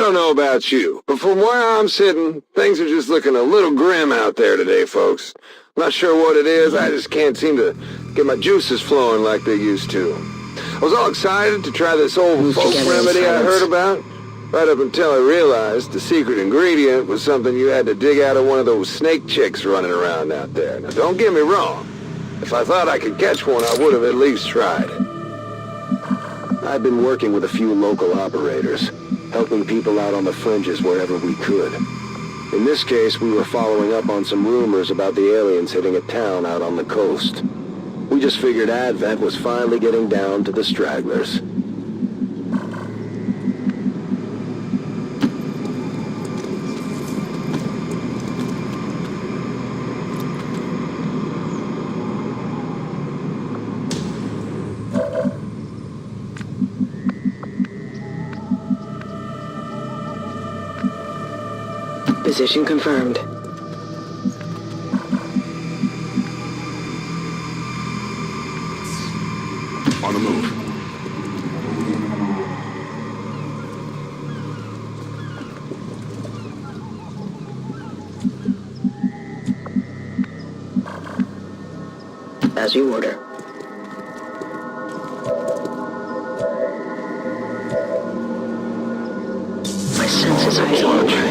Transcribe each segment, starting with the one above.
don't know about you, but from where I'm sitting, things are just looking a little grim out there today, folks. Not sure what it is, I just can't seem to get my juices flowing like they used to. I was all excited to try this old folk remedy I heard about, right up until I realized the secret ingredient was something you had to dig out of one of those snake chicks running around out there. Now, don't get me wrong. If I thought I could catch one, I would have at least tried. I've been working with a few local operators, helping people out on the fringes wherever we could. In this case, we were following up on some rumors about the aliens hitting a town out on the coast. We just figured Advent was finally getting down to the stragglers. Position confirmed. On the move. As you order. My senses are being tried.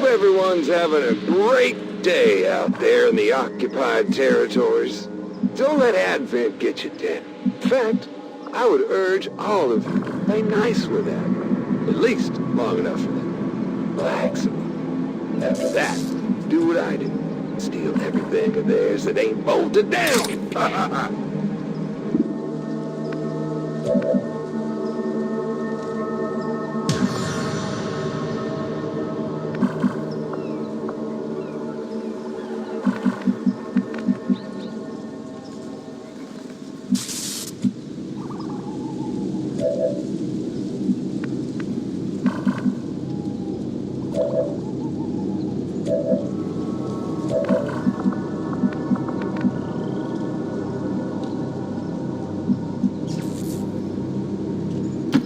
Everyone's having a great day out there in the occupied territories. Don't let Advent get you down. In fact, I would urge all of you to play nice with Advent. At least long enough for them. Relax. After that, do what I do. Steal everything of theirs that ain't bolted down.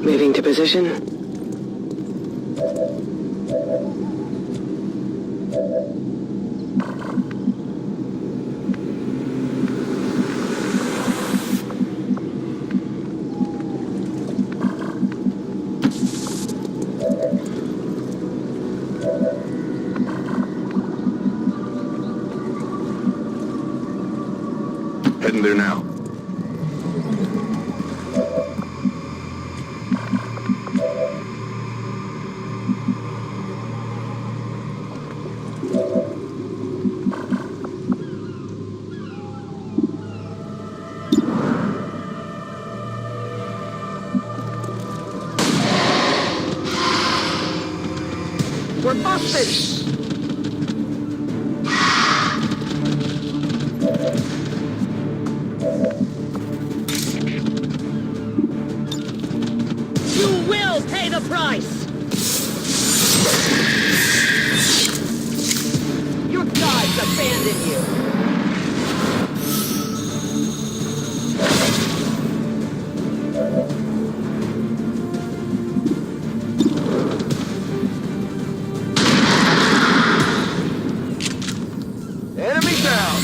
Moving to position. Heading there now. We're busted! You will pay the price! Your gods abandoned you! Enemy down!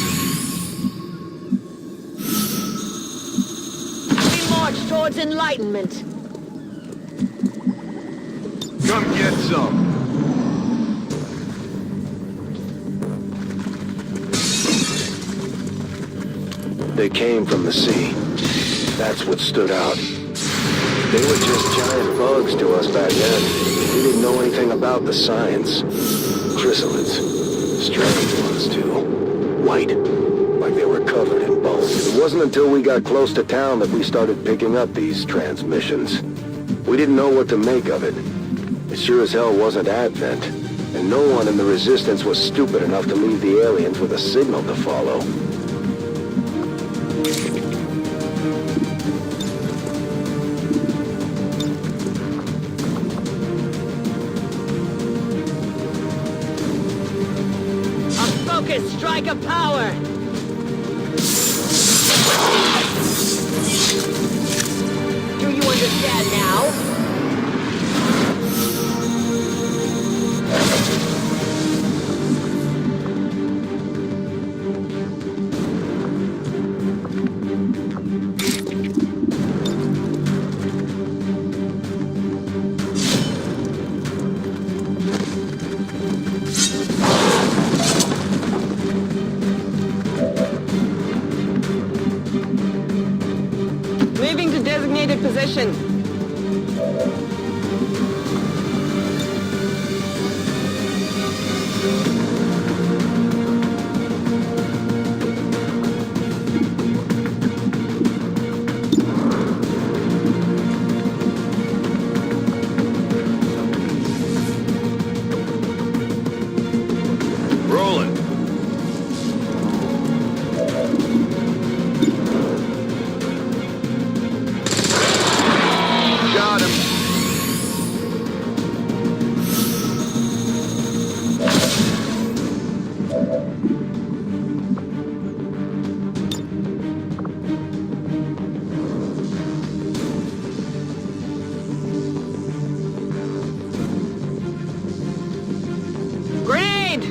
We march towards enlightenment. Come get some. They came from the sea. That's what stood out. They were just giant bugs to us back then. We didn't know anything about the science. Chrysalids. Strange ones, too. White. Like they were covered in bones. It wasn't until we got close to town that we started picking up these transmissions. We didn't know what to make of it. It sure as hell wasn't Advent. And no one in the Resistance was stupid enough to leave the aliens with a signal to follow. Focus strike of power! Do you understand now? Moving to designated position. Rolling. Got him. Grenade!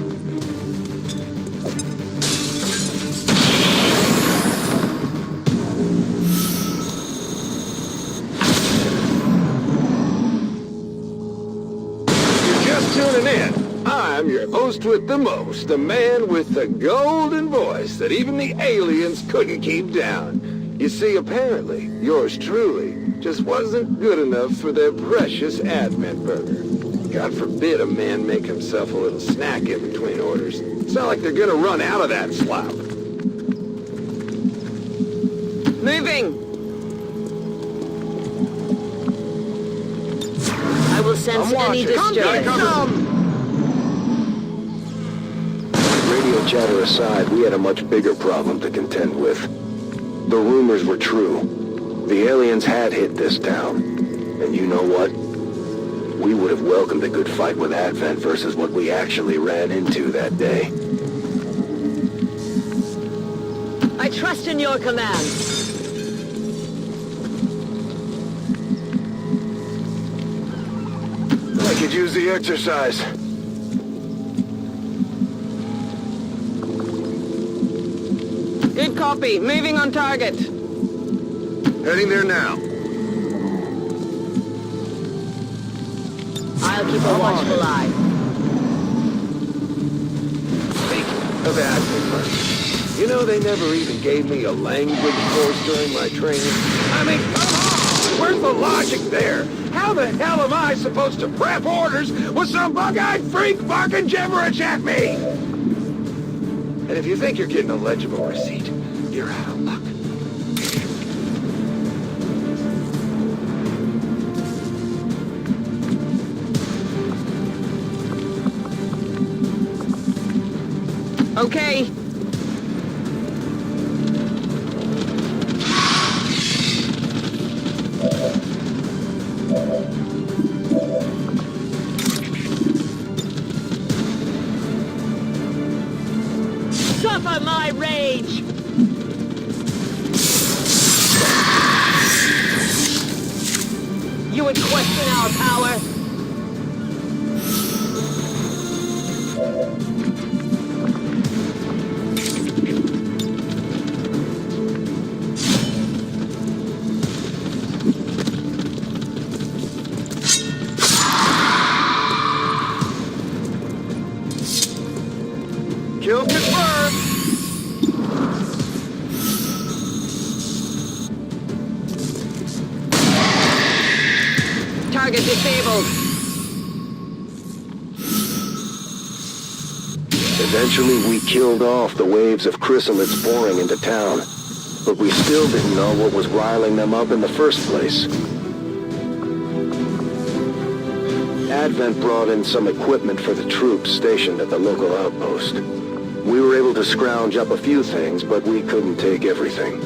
Just tuning in. I'm your host with the most, the man with the golden voice that even the aliens couldn't keep down. You see, apparently, yours truly just wasn't good enough for their precious Advent burger. God forbid a man make himself a little snack in between orders. It's not like they're gonna run out of that slop. Moving! I will sense any watching. Come, disturbance. come. Radio chatter aside, we had a much bigger problem to contend with. The rumors were true. The aliens had hit this town. And you know what? We would have welcomed a good fight with Advent versus what we actually ran into that day. I trust in your command. I could use the exercise. Good copy. Moving on target. Heading there now. I'll keep a watchful eye. Speaking of Advent, you know they never even gave me a language course during my training. I mean, come on! Where's the logic there? How the hell am I supposed to prep orders with some bug-eyed freak barking gibberish at me? And if you think you're getting a legible receipt, you're out of luck. Okay. Suffer my rage! You would question our power? Kill confirmed! Target disabled. Eventually, we killed off the waves of chrysalids pouring into town. But we still didn't know what was riling them up in the first place. Advent brought in some equipment for the troops stationed at the local outpost. We were able to scrounge up a few things, but we couldn't take everything.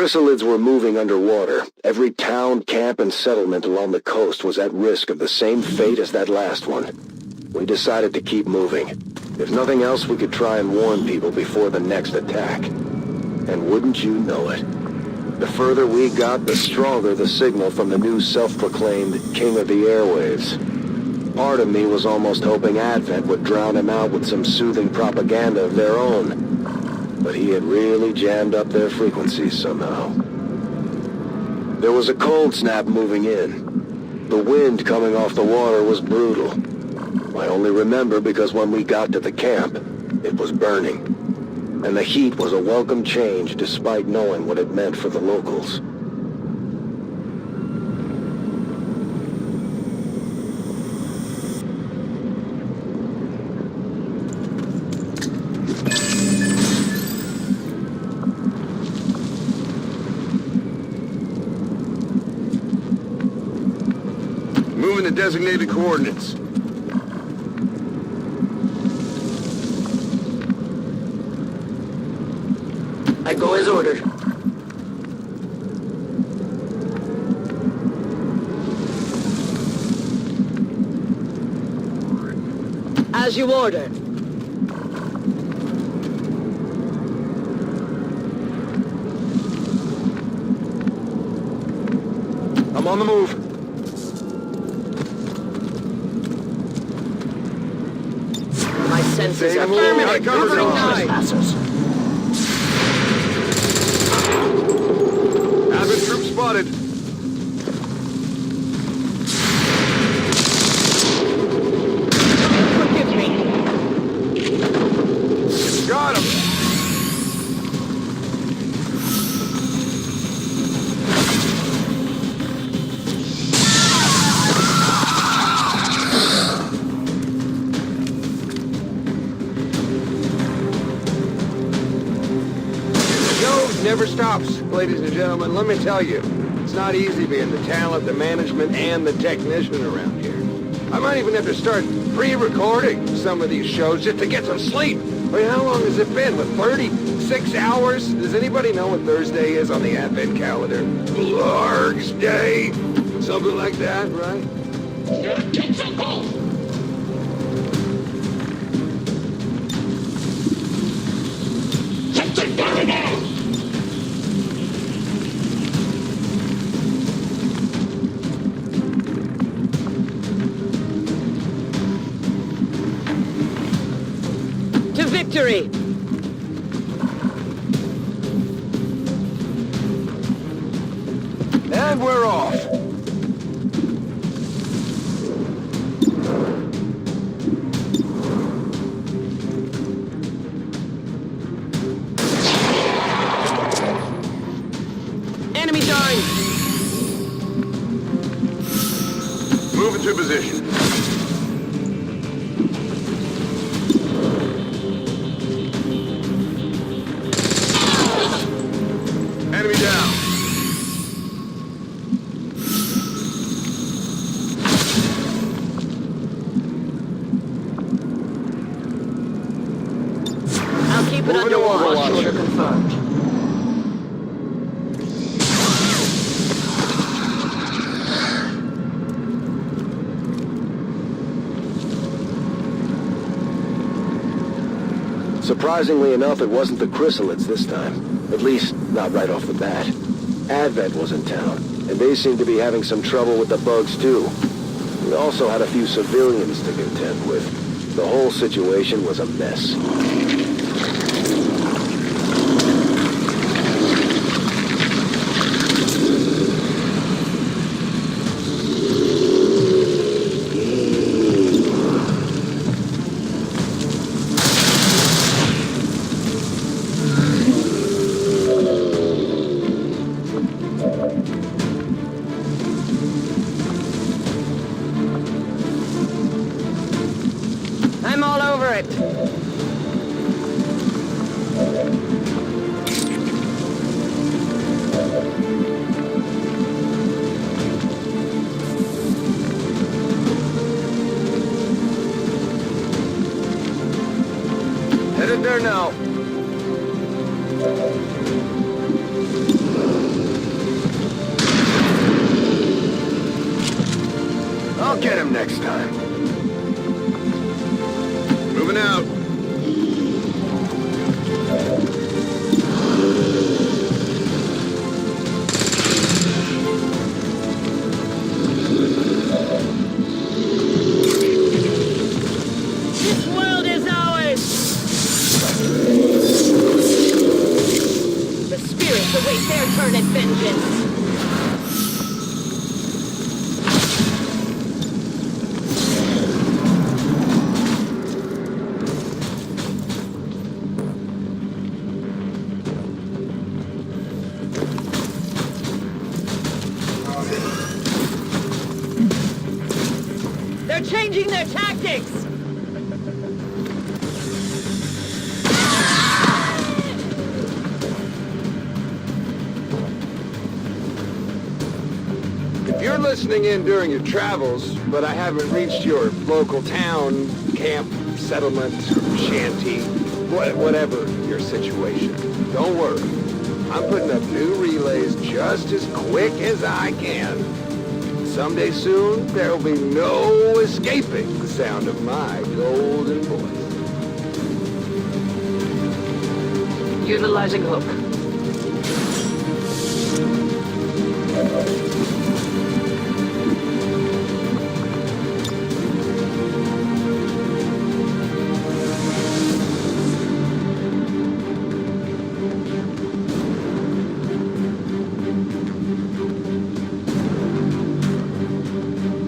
chrysalids were moving underwater. Every town, camp, and settlement along the coast was at risk of the same fate as that last one. We decided to keep moving. If nothing else, we could try and warn people before the next attack. And wouldn't you know it? The further we got, the stronger the signal from the new self-proclaimed King of the Airwaves. Part of me was almost hoping Advent would drown him out with some soothing propaganda of their own. But he had really jammed up their frequencies somehow. There was a cold snap moving in. The wind coming off the water was brutal. I only remember because when we got to the camp, it was burning. And the heat was a welcome change despite knowing what it meant for the locals. Moving the designated coordinates. I go as ordered. As you order. I'm on the move. My senses are Affirmative. covering trespassers. Advent troop spotted. Forgive me. Got him. Never stops, ladies and gentlemen. Let me tell you, it's not easy being the talent, the management, and the technician around here. I might even have to start pre-recording some of these shows just to get some sleep. I mean, how long has it been? What, 36 hours? Does anybody know what Thursday is on the Advent calendar? Lark's Day? Something like that, right? To victory! And we're off. Enemy down! Move into position. Enemy down. I'll keep it Moving under to watch. Overwatch. Order confirmed. Surprisingly enough, it wasn't the chrysalids this time. At least, not right off the bat. Advent was in town, and they seemed to be having some trouble with the bugs too. We also had a few civilians to contend with. The whole situation was a mess. I'm all over it. Headed there now. I'll get him next time. Moving out. This world is ours! The spirits await their turn at vengeance. They're changing their tactics! If you're listening in during your travels, but I haven't reached your local town, camp, settlement, shanty, whatever your situation, don't worry. I'm putting up new relays just as quick as I can. Someday soon, there'll be no escaping the sound of my golden voice. Utilizing hook.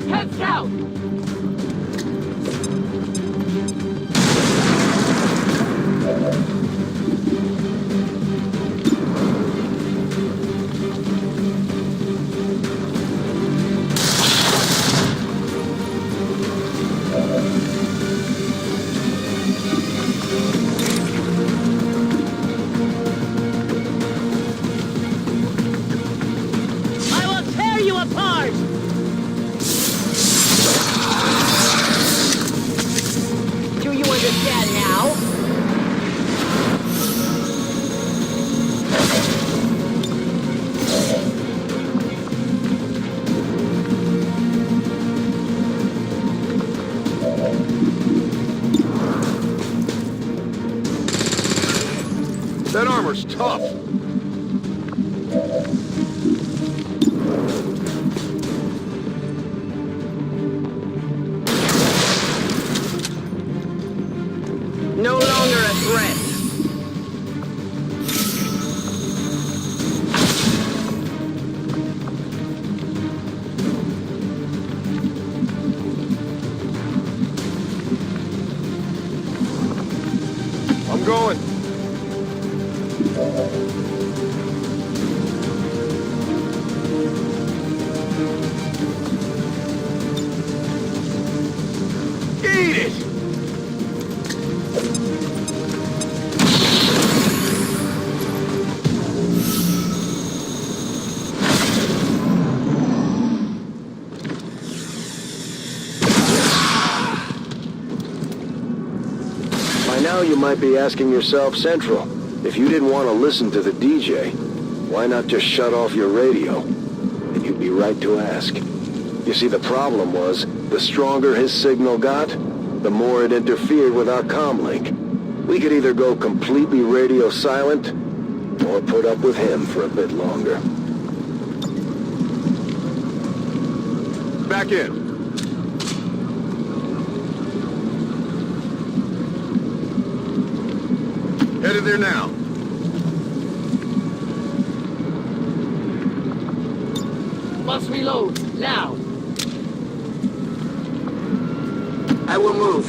Head south! I will tear you apart! Do you understand now? That armor's tough. No longer a threat. I'm going. Eat it! By now you might be asking yourself, Central, if you didn't want to listen to the DJ, why not just shut off your radio? And you'd be right to ask. You see, the problem was, the stronger his signal got, the more it interfered with our comm link. We could either go completely radio silent, or put up with him for a bit longer. Back in. Headed there now. Must reload, now. I will move.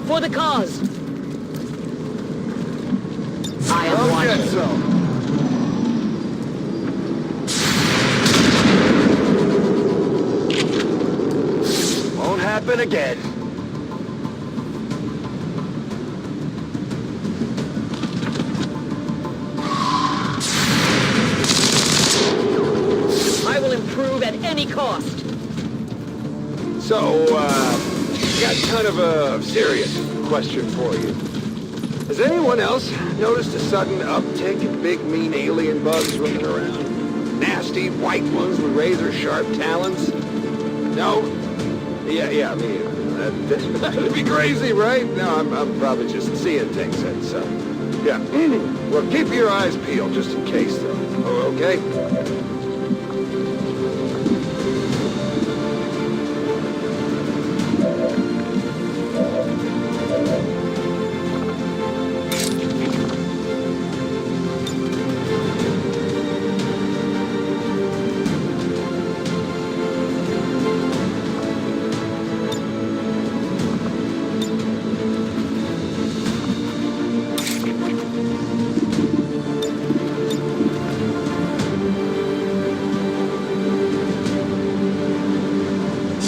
For the cause. I am Don't wanted. get some. Won't happen again. I will improve at any cost. So, got kind of a serious question for you. Has anyone else noticed a sudden uptick in big, mean alien bugs running around? nasty white ones with razor-sharp talons? No? Yeah, me either. That'd be crazy, right? No, I'm probably just seeing things. That's, yeah. Well, keep your eyes peeled just in case, though. Oh, okay?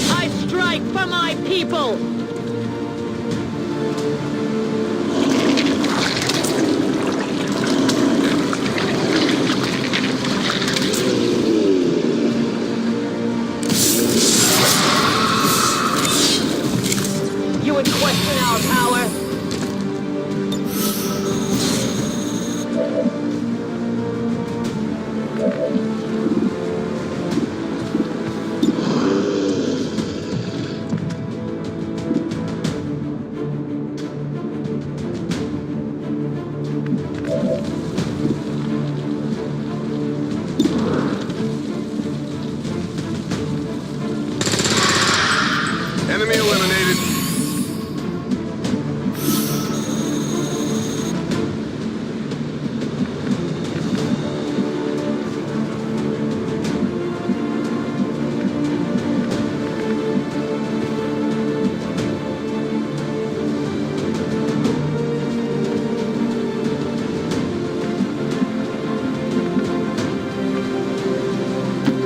I strike for my people! You would question our power? Enemy eliminated.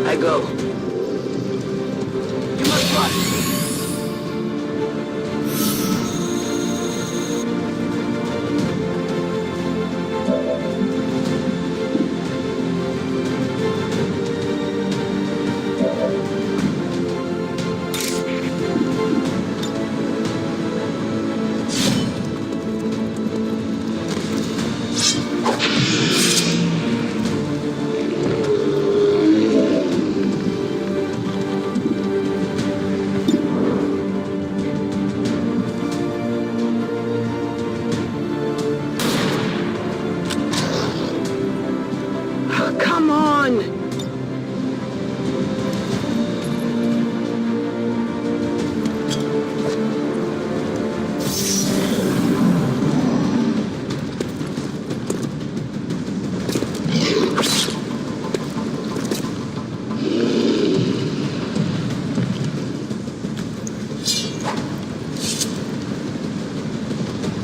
I go. You must run. Come on!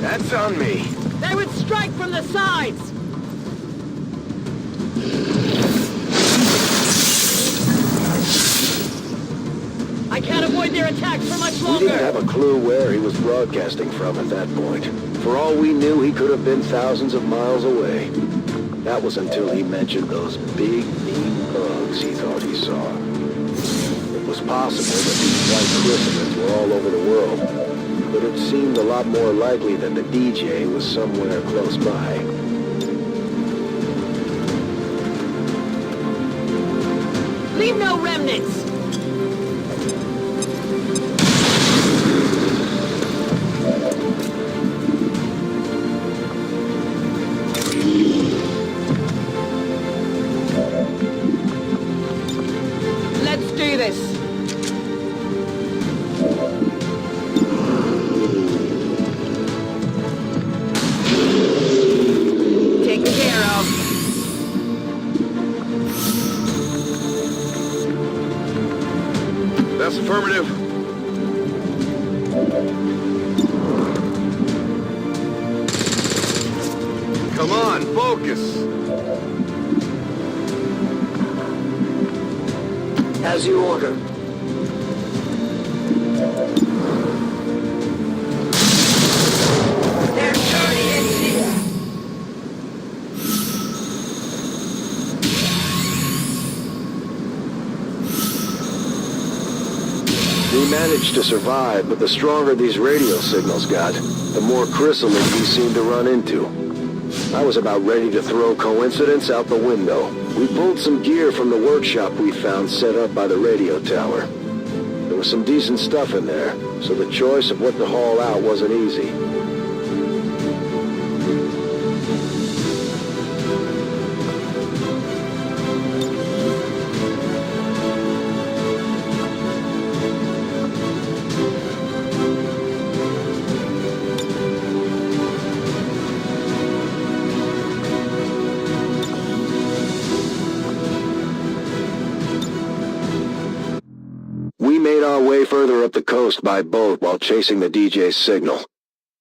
That's on me. They would strike from the sides! I can't avoid their attacks for much We longer! didn't have a clue where he was broadcasting from at that point. For all we knew, he could have been thousands of miles away. That was until he mentioned those big, mean bugs he thought he saw. It was possible that these white chrysalids were all over the world, but it seemed a lot more likely that the DJ was somewhere close by. Leave no remnants! Let's do this! Taken care of. That's affirmative. Come on, focus. As you order. They're turning in here. We managed to survive, but the stronger these radio signals got, the more chrysalids we seemed to run into. I was about ready to throw coincidence out the window. We pulled some gear from the workshop we found set up by the radio tower. There was some decent stuff in there, so the choice of what to haul out wasn't easy. We made our way further up the coast by boat while chasing the DJ's signal.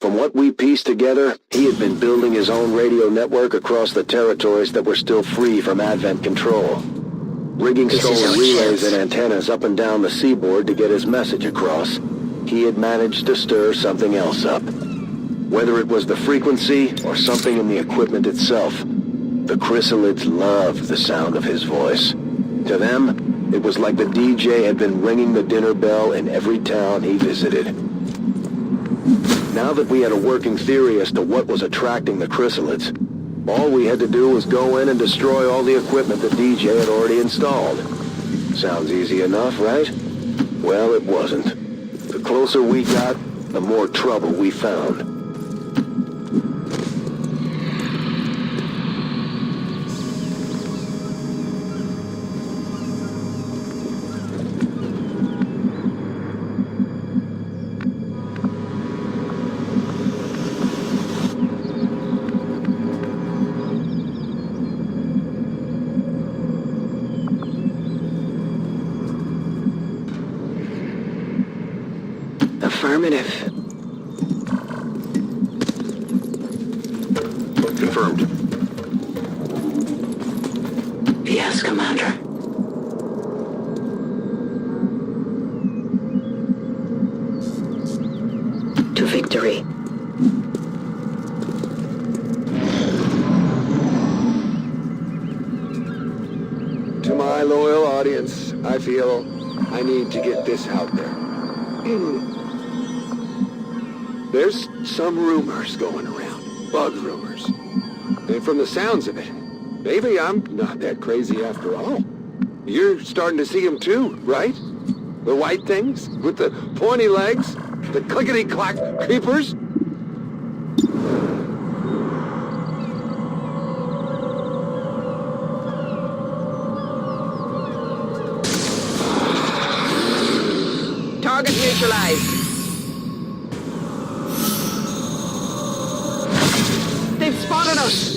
From what we pieced together, he had been building his own radio network across the territories that were still free from Advent control. Rigging stolen relays and antennas up and down the seaboard to get his message across, he had managed to stir something else up. Whether it was the frequency or something in the equipment itself, the chrysalids loved the sound of his voice. To them, it was like the DJ had been ringing the dinner bell in every town he visited. Now that we had a working theory as to what was attracting the chrysalids, all we had to do was go in and destroy all the equipment the DJ had already installed. Sounds easy enough, right? Well, it wasn't. The closer we got, the more trouble we found. Affirmative. Confirmed. Yes, Commander. To victory. To my loyal audience, I feel I need to get this out there. There's some rumors going around, bug rumors. And from the sounds of it, maybe I'm not that crazy after all. You're starting to see them too, right? The white things with the pointy legs, the clickety-clack creepers. Target neutralized. They've spotted us!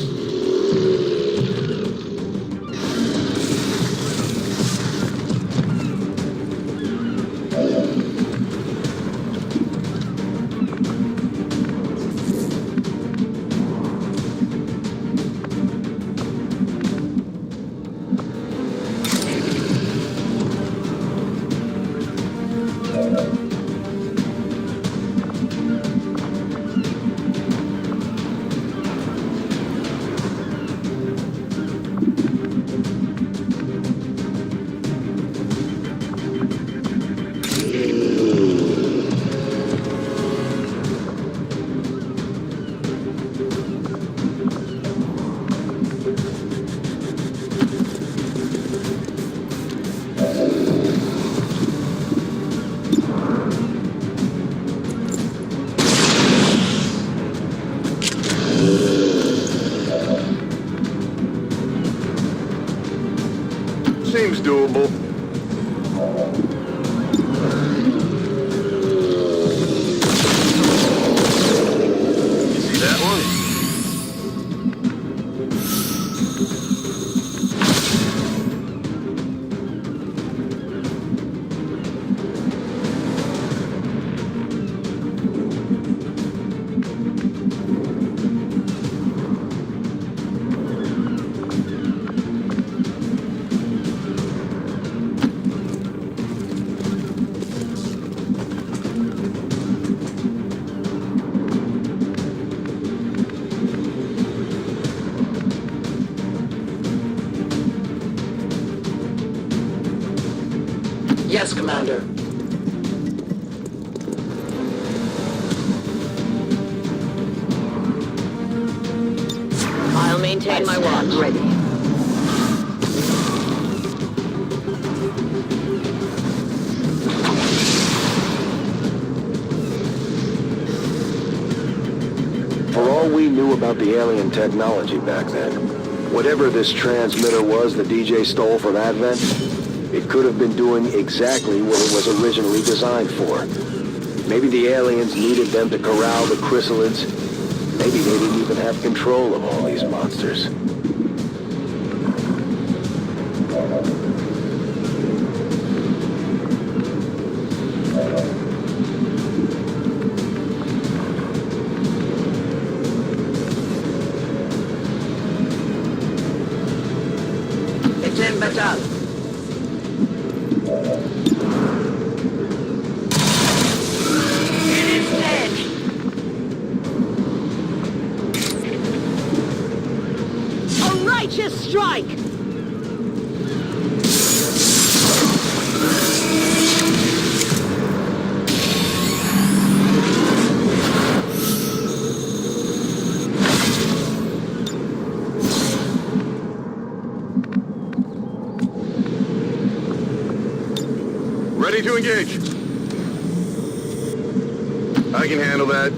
Seems doable. You see that one? Yes, Commander. I'll maintain my watch. Ready. knew about the alien technology back then. Whatever this transmitter was the DJ stole from Advent, it could have been doing exactly what it was originally designed for. Maybe the aliens needed them to corral the chrysalids. Maybe they didn't even have control of all these monsters. It's in battle. It is dead. A righteous strike! Ready to engage. I can handle that.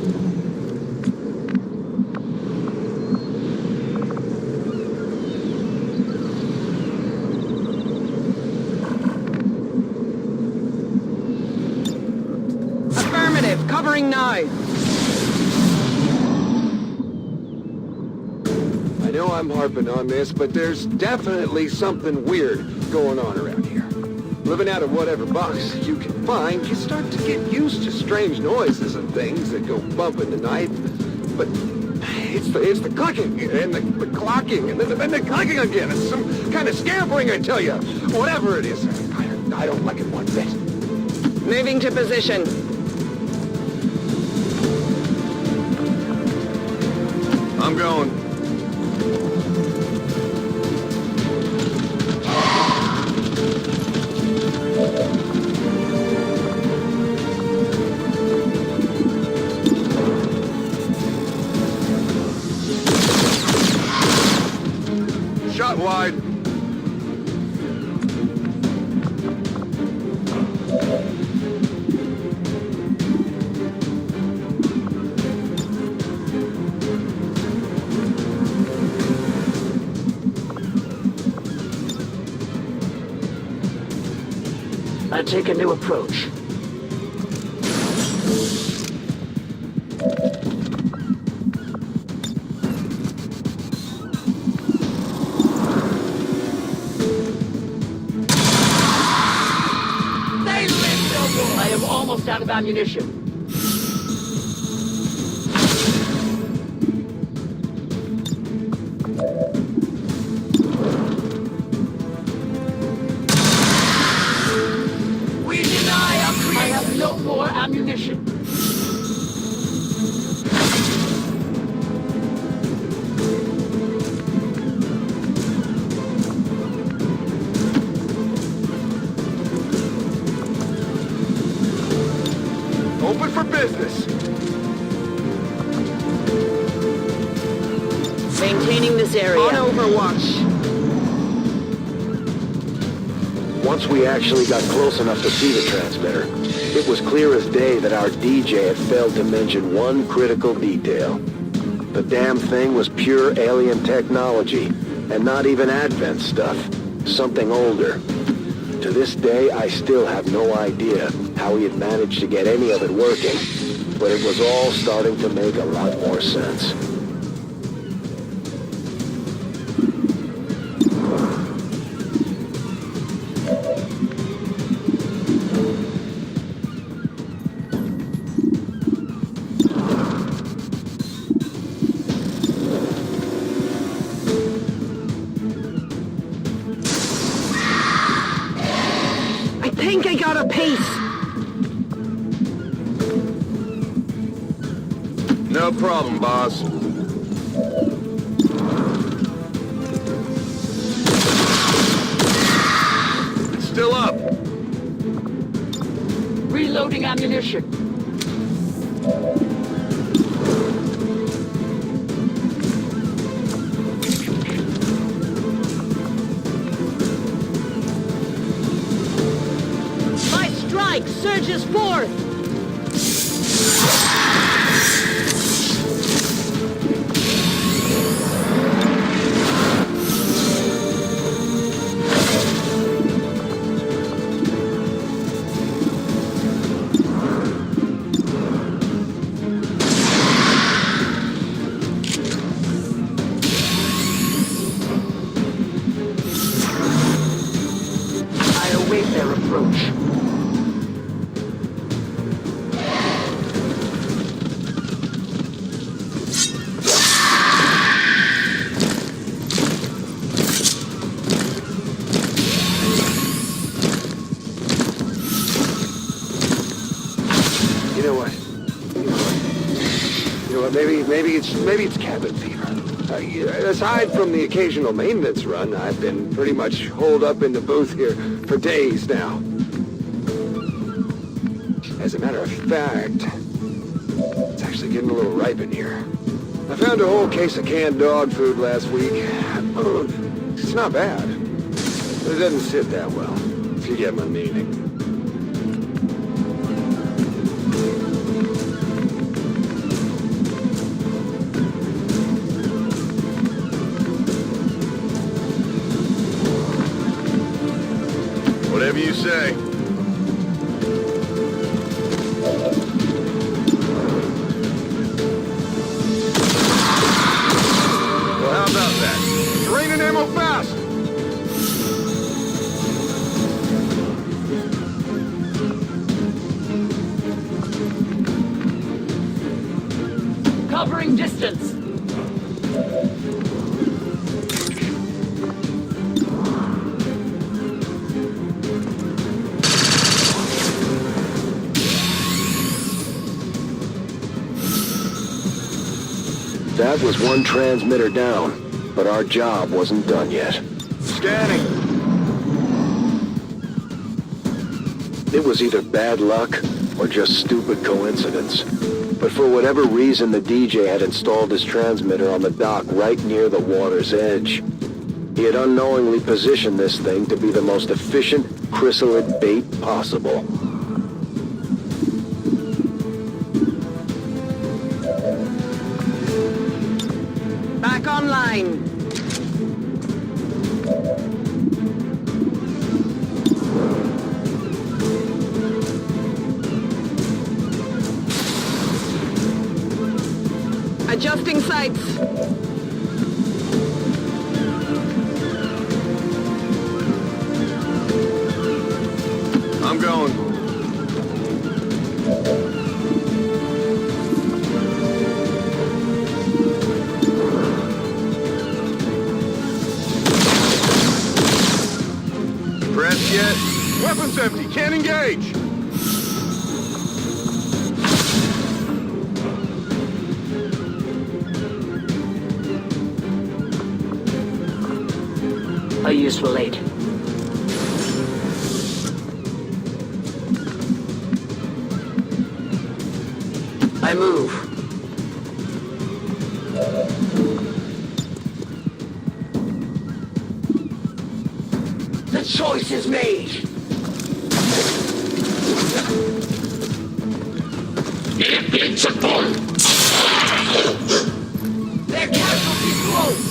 Affirmative, covering now. I know I'm harping on this, but there's definitely something weird going on around here. Living out of whatever box you can find, you start to get used to strange noises and things that go bump in the night. But it's the clicking and the clocking and then the clicking again. It's some kind of scampering, I tell you. Whatever it is, I don't like it one bit. Moving to position. I'm going. Shot wide. I take a new approach. I am almost out of ammunition. We deny our creation. I have no more ammunition. Open for business. Maintaining this area. On Overwatch. Once we actually got close enough to see the transmitter, it was clear as day that our DJ had failed to mention one critical detail. The damn thing was pure alien technology, and not even Advent stuff. Something older. To this day, I still have no idea how he had managed to get any of it working, but it was all starting to make a lot more sense. I think I got a piece. No problem, boss. It's still up. Reloading ammunition. My strike surges forth. You know what? Maybe it's cabin fever. Aside from the occasional maintenance run, I've been pretty much holed up in the booth here for days now. As a matter of fact, it's actually getting a little ripe in here. I found a whole case of canned dog food last week. It's not bad, but it doesn't sit that well, if you get my meaning. Whatever you say. Well, how about that? It's raining ammo fast! Covering distance. That was one transmitter down, but our job wasn't done yet. Scanning! It was either bad luck or just stupid coincidence. But for whatever reason, the DJ had installed his transmitter on the dock right near the water's edge. He had unknowingly positioned this thing to be the most efficient chrysalid bait possible. Back online. Adjusting sights. I'm going. Pressed yet? Weapons empty. Can't engage. A useful aid. I move. The choice is made. Invincible. Their casualties close.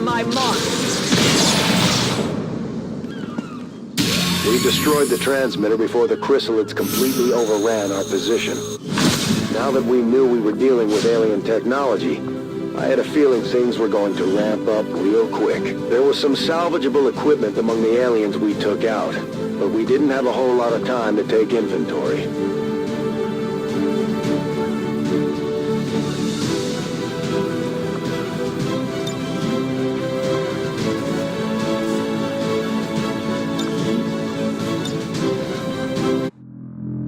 My mark. We destroyed the transmitter before the chrysalids completely overran our position. Now that we knew we were dealing with alien technology, I had a feeling things were going to ramp up real quick. There was some salvageable equipment among the aliens we took out, but we didn't have a whole lot of time to take inventory.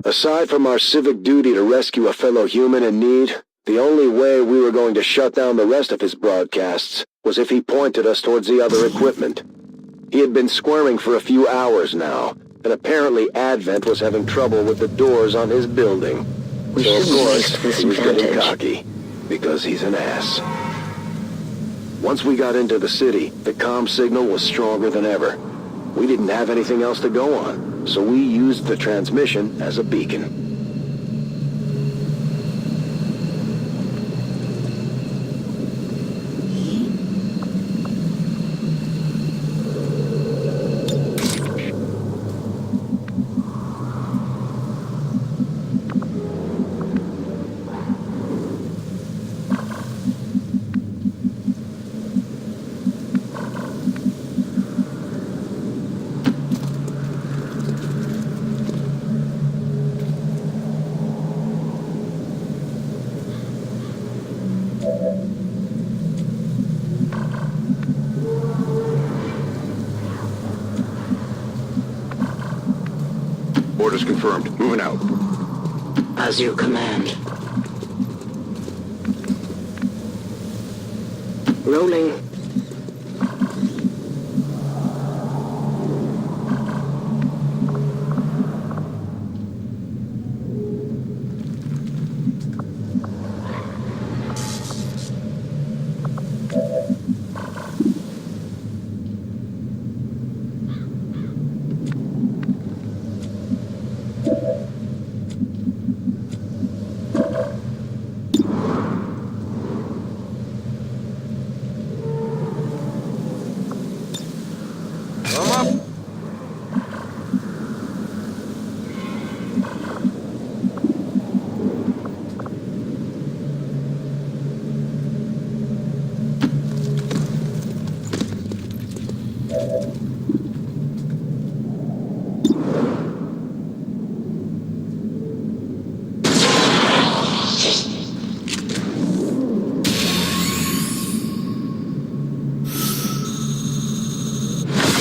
Aside from our civic duty to rescue a fellow human in need, the only way we were going to shut down the rest of his broadcasts was if he pointed us towards the other equipment. He had been squirming for a few hours now, and apparently Advent was having trouble with the doors on his building. So of course, he was getting cocky, because he's an ass. Once we got into the city, the comm signal was stronger than ever. We didn't have anything else to go on. so we used the transmission as a beacon. Orders confirmed. Moving out. As you command. Rolling.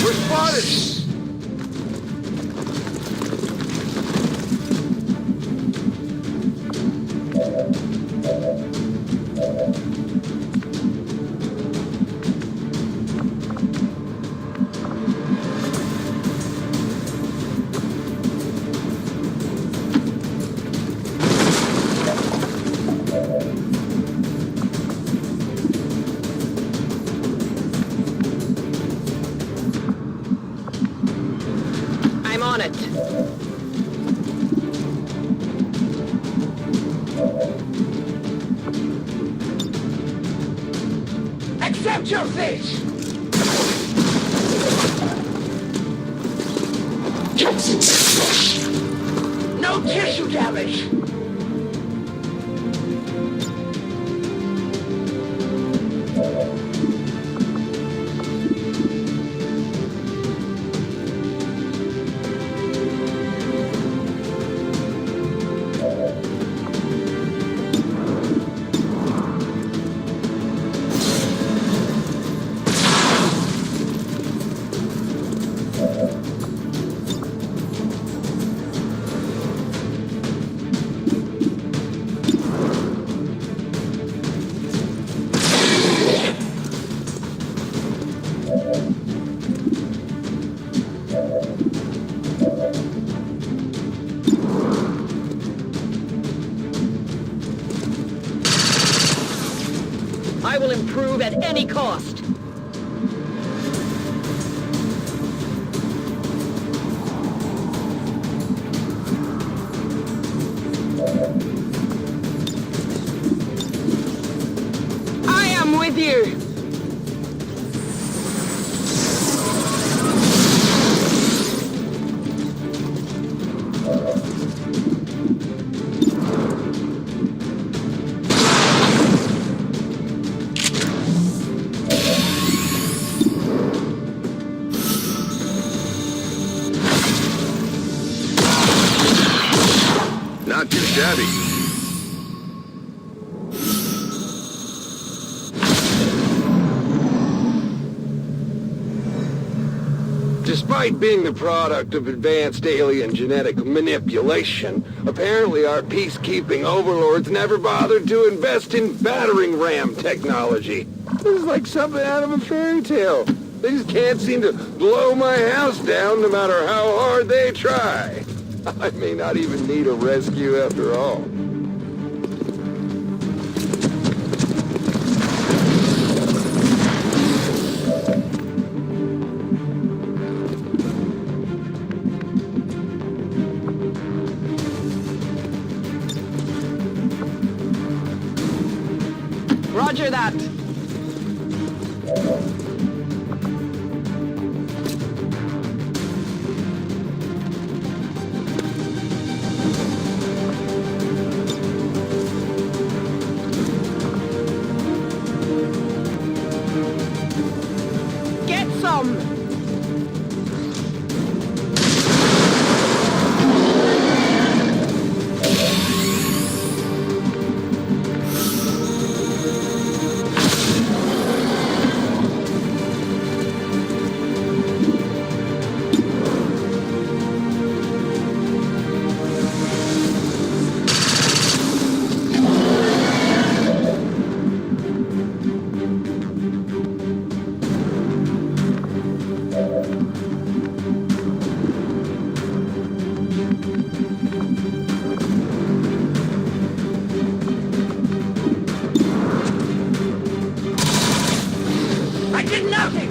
We're spotted! I'm on it. Accept your fate! No tissue damage! I will improve at any cost. I am with you. Not too shabby. Despite being the product of advanced alien genetic manipulation, apparently our peacekeeping overlords never bothered to invest in battering ram technology. This is like something out of a fairy tale. They just can't seem to blow my house down no matter how hard they try. I may not even need a rescue after all. Roger that. Get some! I did nothing!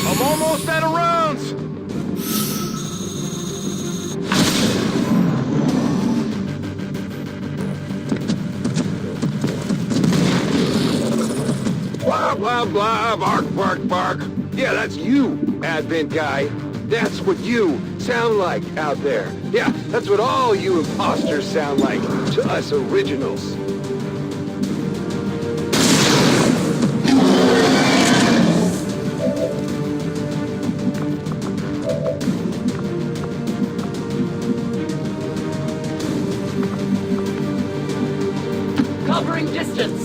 I'm almost out of rounds! Blah, blah, blah, bark, bark, bark. Yeah, that's you, Advent guy. That's what you sound like out there. Yeah, that's what all you imposters sound like to us originals. Covering distance.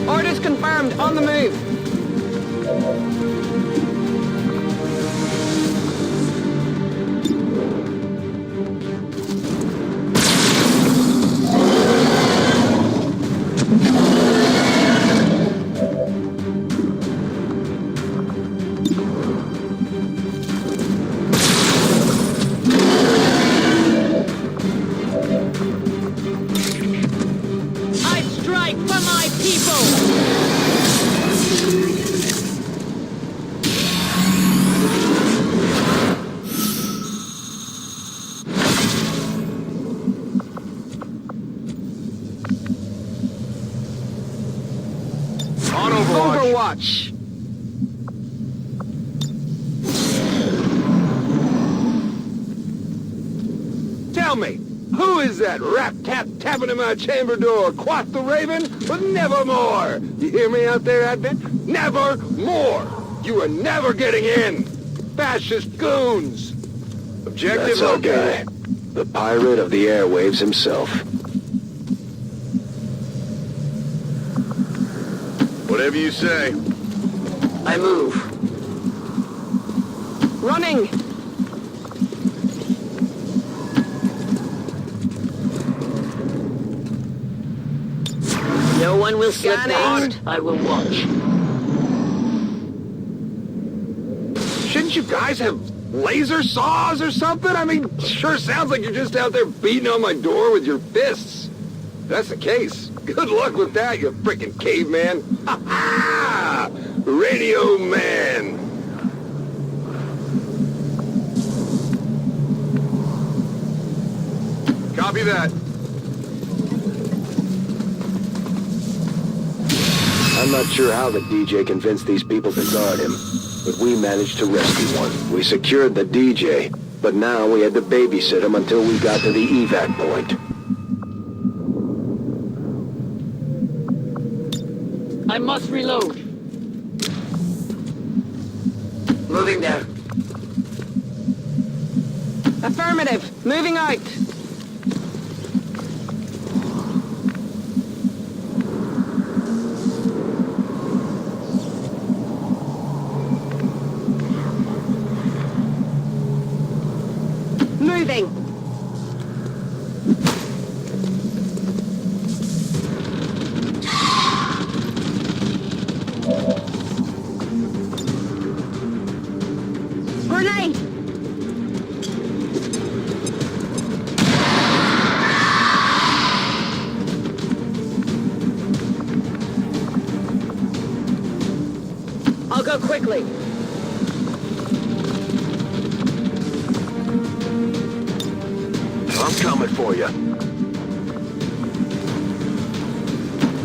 Orders confirmed. On the move. I strike for my people! On Overwatch. Overwatch! Tell me, who is that rap-tap tapping at my chamber door? Quoth the Raven, but nevermore! You hear me out there, Advent? Nevermore! You are never getting in! Fascist goons! Objective That's our located. guy. The pirate of the airwaves himself. Whatever you say. I move. Running! No one will slip past. I will watch. Shouldn't you guys have laser saws or something? I mean, sure sounds like you're just out there beating on my door with your fists. If that's the case, good luck with that, you frickin' caveman. Ha ha! Radio man. Copy that. I'm not sure how the DJ convinced these people to guard him, but we managed to rescue one. We secured the DJ, but now we had to babysit him until we got to the evac point. I must reload. Moving there. Affirmative. Moving out. Moving. Grenade! I'll go quickly. I'm coming for you.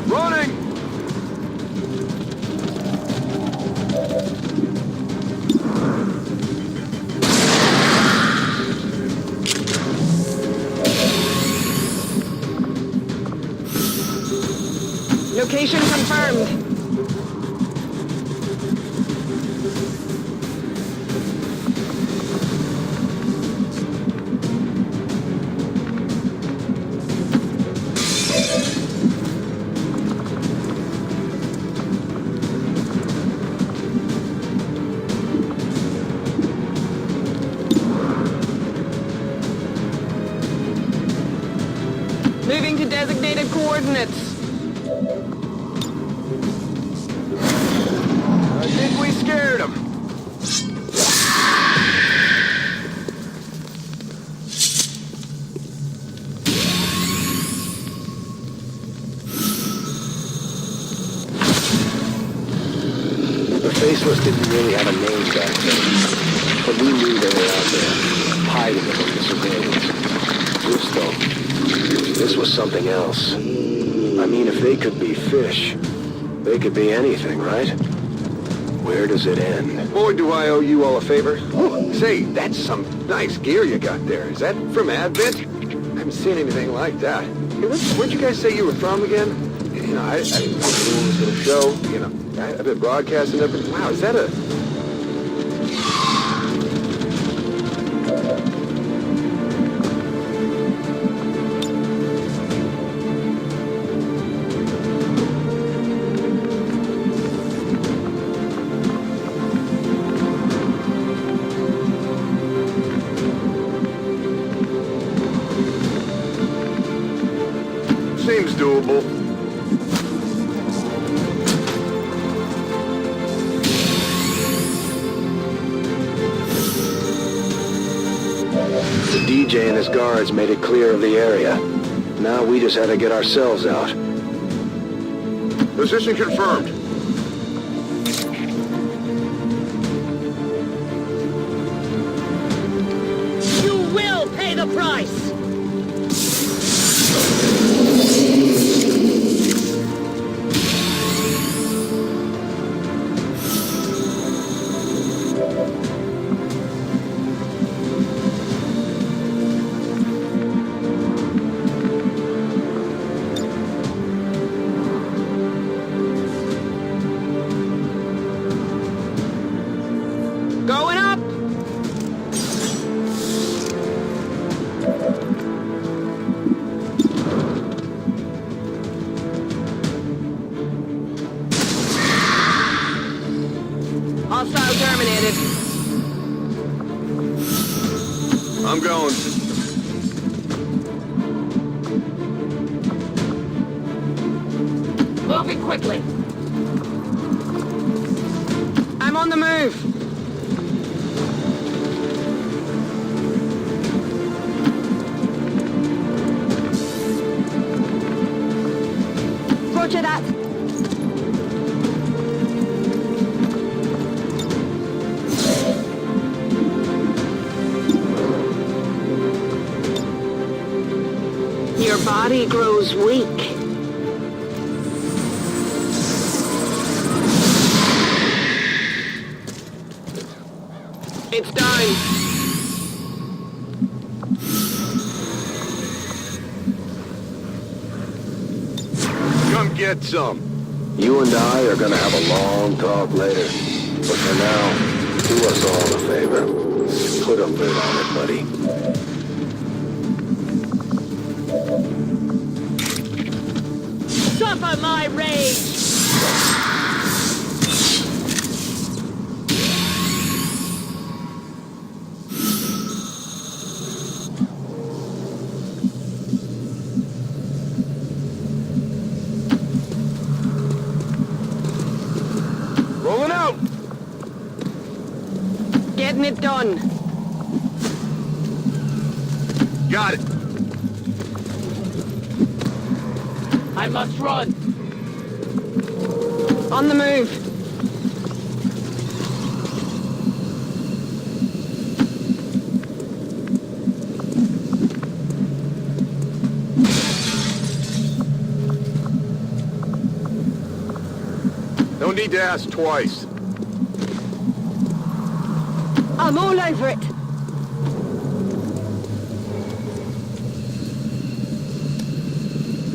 Running! Location confirmed. Moving to designated coordinates. I think we scared him. The Faceless didn't really have a name back then, but we knew they were out there, hiding among the civilians. This was something else. I mean, if they could be fish, they could be anything, right? Where does it end? Boy, do I owe you all a favor. Say, that's some nice gear you got there. Is that from Advent? I haven't seen anything like that. Hey, where'd you guys say you were from again? You know, I didn't know anyone was going to show. You know, I've been broadcasting everything. Wow, is that a... Seems doable. The DJ and his guards made it clear of the area. Now we just had to get ourselves out. Position confirmed. You will pay the price! Going up! Hostile terminated. I'm going. Moving quickly. I'm on the move. Roger that. Your body grows weak. It's down. Come get some. You and I are gonna have a long talk later. But for now, do us all a favor. Put a lid on it, buddy. Suffer my rage! Rolling out! Getting it done. Got it. I must run. On the move. No need to ask twice. I'm all over it.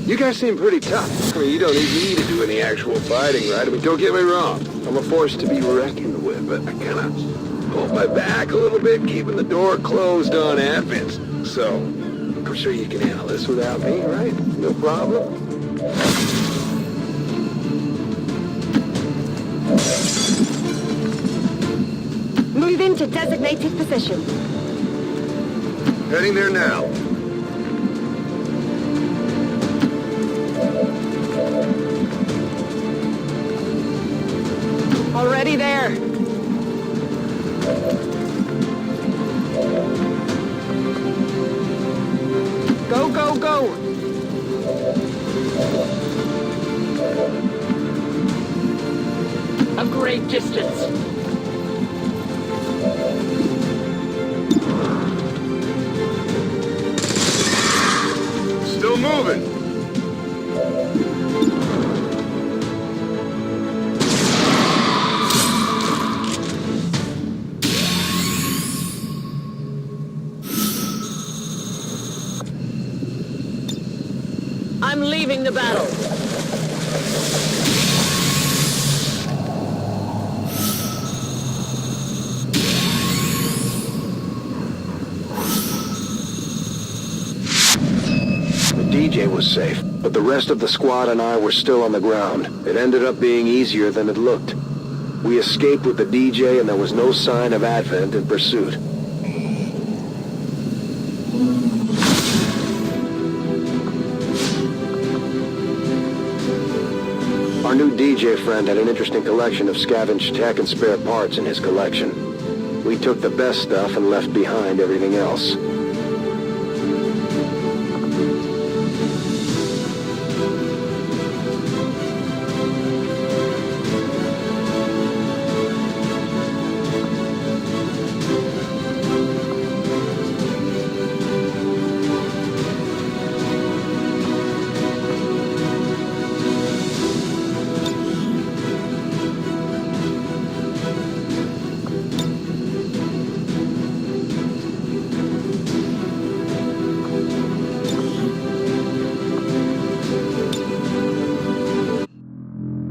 You guys seem pretty tough. I mean, you don't need me to do any actual fighting, right? I mean, don't get me wrong. I'm a force to be reckoned with, but I kind of hold my back a little bit, keeping the door closed on advents. So, I'm sure you can handle this without me, right? No problem. Move into designated position. Heading there now. Already there. Go, go, go. A great distance. Still moving. I'm leaving the battle. The DJ was safe, but the rest of the squad and I were still on the ground. It ended up being easier than it looked. We escaped with the DJ and there was no sign of Advent in pursuit. Our new DJ friend had an interesting collection of scavenged tech and spare parts in his collection. We took the best stuff and left behind everything else.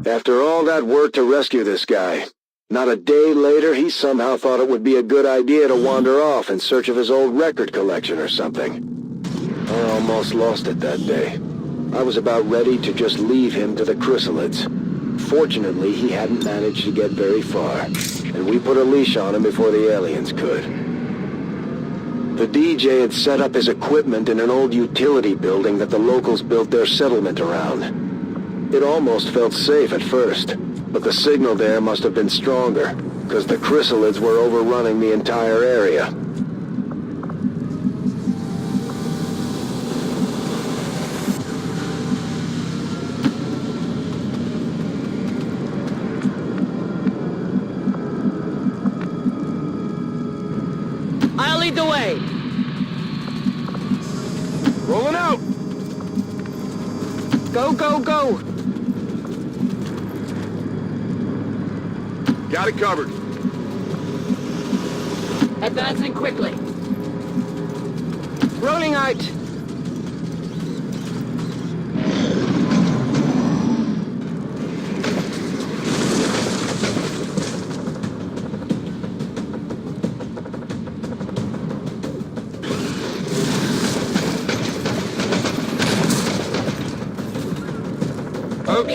After all that work to rescue this guy, not a day later he somehow thought it would be a good idea to wander off in search of his old record collection or something. I almost lost it that day. I was about ready to just leave him to the chrysalids. Fortunately, he hadn't managed to get very far, and we put a leash on him before the aliens could. The DJ had set up his equipment in an old utility building that the locals built their settlement around. It almost felt safe at first, but the signal there must have been stronger, because the chrysalids were overrunning the entire area. I'll lead the way. Rolling out! Go, go, go. Got it covered. Advancing quickly. Rolling out.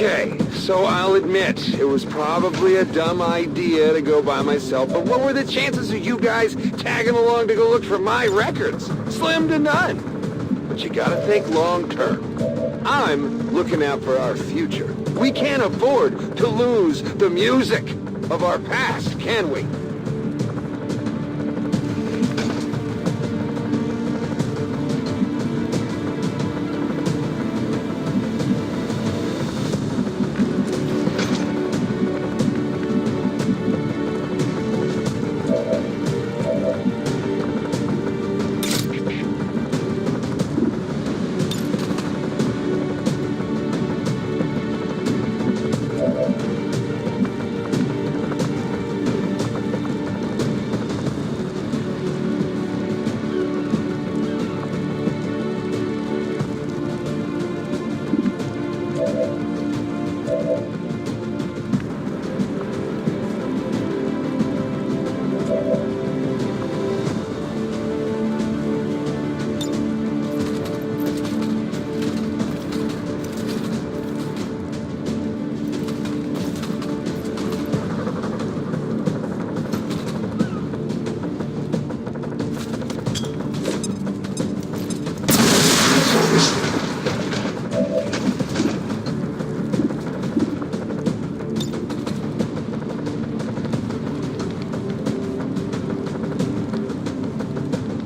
Okay, so I'll admit, it was probably a dumb idea to go by myself, but what were the chances of you guys tagging along to go look for my records? Slim to none. But you gotta think long term. I'm looking out for our future. We can't afford to lose the music of our past, can we?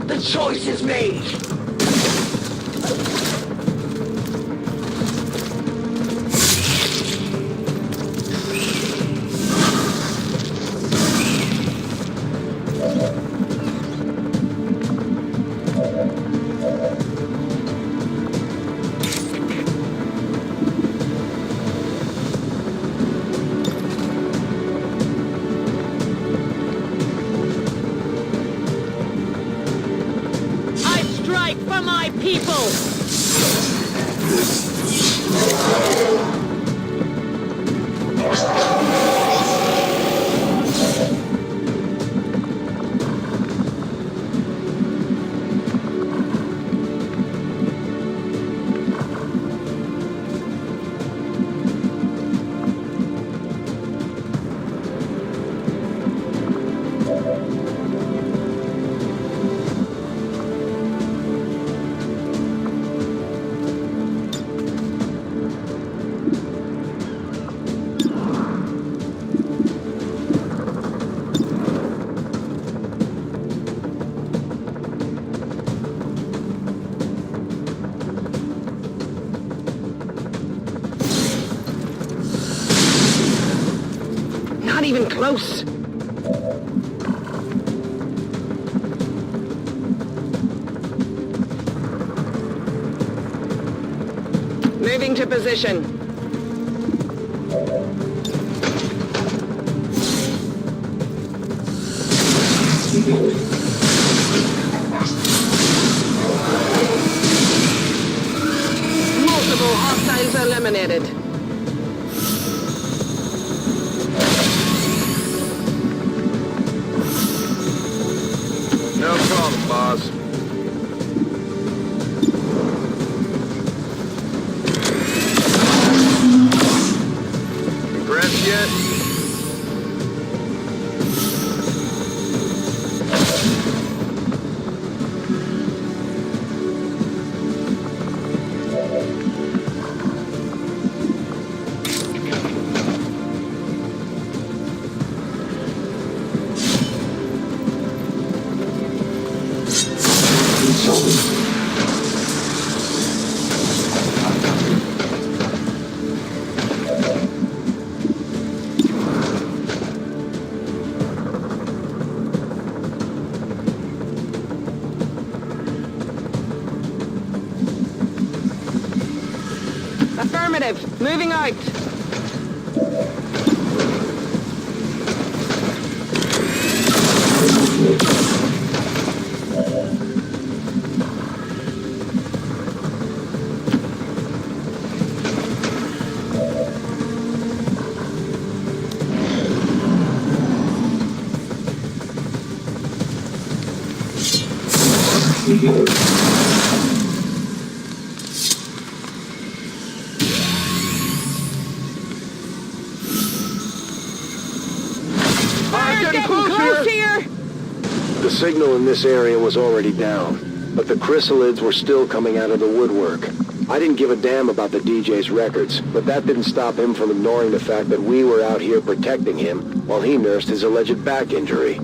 The choice is made! For my people! Not even close. Moving to position. Multiple hostiles eliminated. No problem, boss. Congrats yet? Affirmative. Moving out. signal in this area was already down, but the chrysalids were still coming out of the woodwork. I didn't give a damn about the DJ's records, but that didn't stop him from ignoring the fact that we were out here protecting him while he nursed his alleged back injury.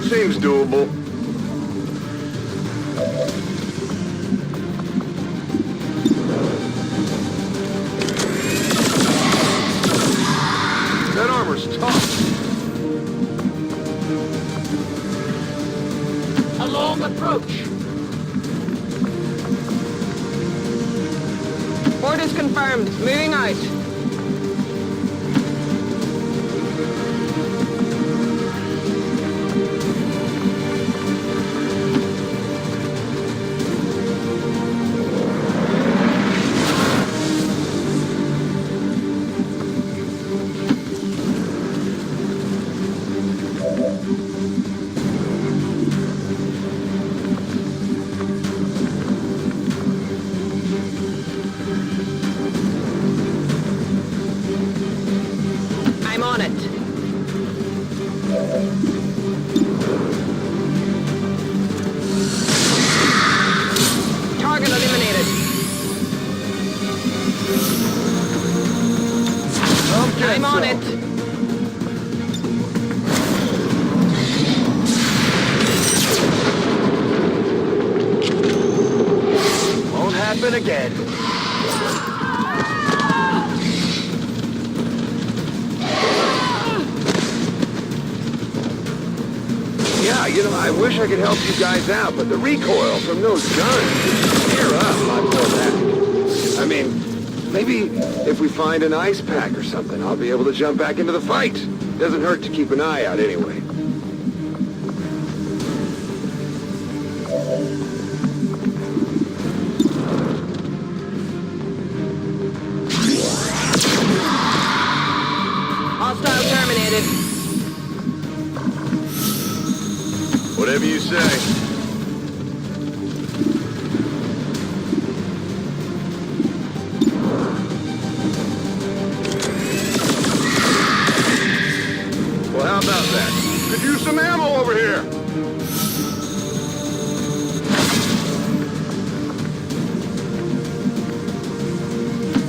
Seems doable. That armor's tough. A long approach. Orders confirmed. Moving out. I'm on it. Target eliminated. I'm on it. Won't happen again. Yeah, you know, I wish I could help you guys out, but the recoil from those guns would tear up my poor back. I mean, maybe if we find an ice pack or something, I'll be able to jump back into the fight. Doesn't hurt to keep an eye out anyway. Hostile terminated. Whatever you say. Well, how about that? Could use some ammo over here.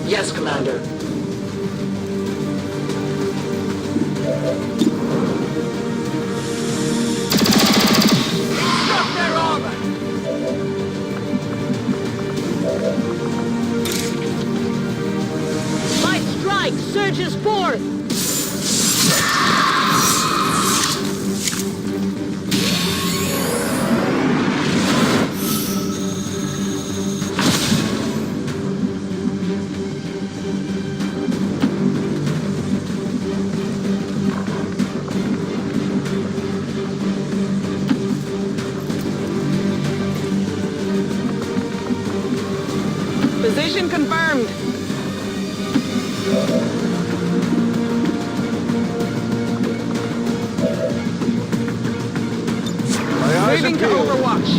Yes, Commander. Stop their armor! Light strike surges forth! Position confirmed. Moving to Overwatch.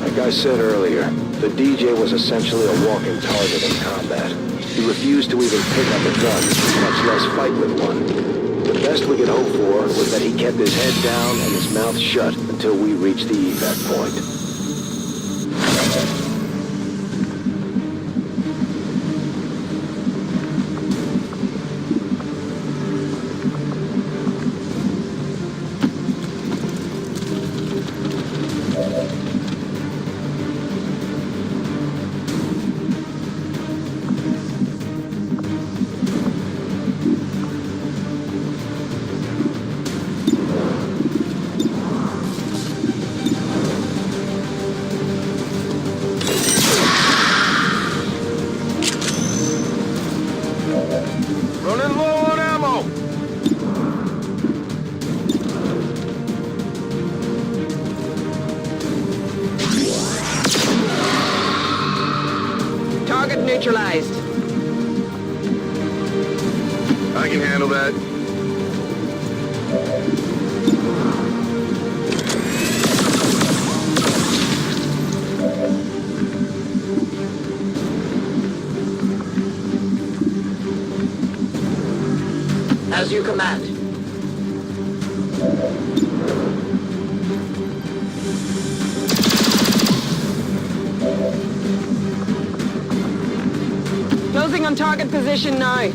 Like I said earlier, the DJ was essentially a walking target in combat. He refused to even pick up a gun, much less fight with one. The best we could hope for was that he kept his head down and his mouth shut until we reached the evac point. neutralized. I can handle that. As you command. Closing on target position now.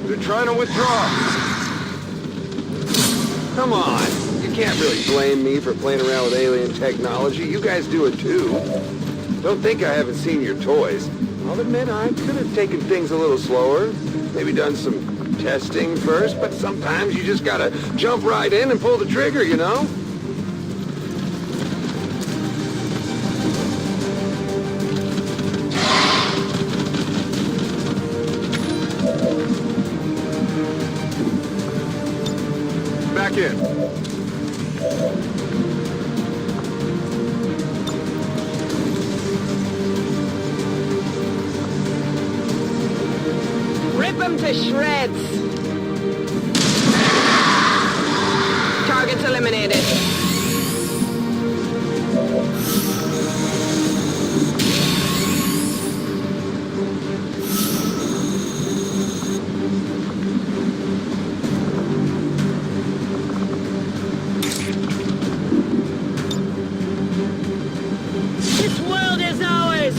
They're trying to withdraw. Come on. You can't really blame me for playing around with alien technology. You guys do it too. Don't think I haven't seen your toys. I'll admit I could have taken things a little slower. Maybe done some testing first, but sometimes you just gotta jump right in and pull the trigger, you know? Back in. Rip them to shreds. Targets eliminated. This world is ours.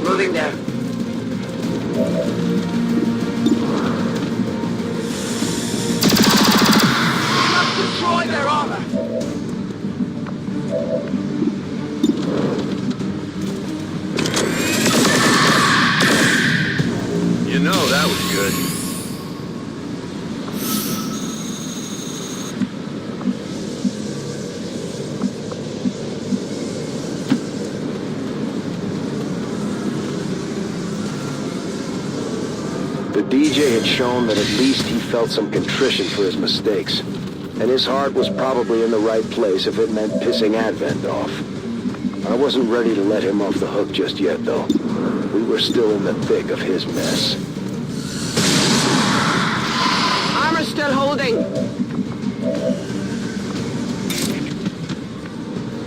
Moving there. We must destroy their armor. You know that was good. The DJ had shown that at least he felt some contrition for his mistakes. And his heart was probably in the right place if it meant pissing Advent off. I wasn't ready to let him off the hook just yet, though. We were still in the thick of his mess. Armor still holding.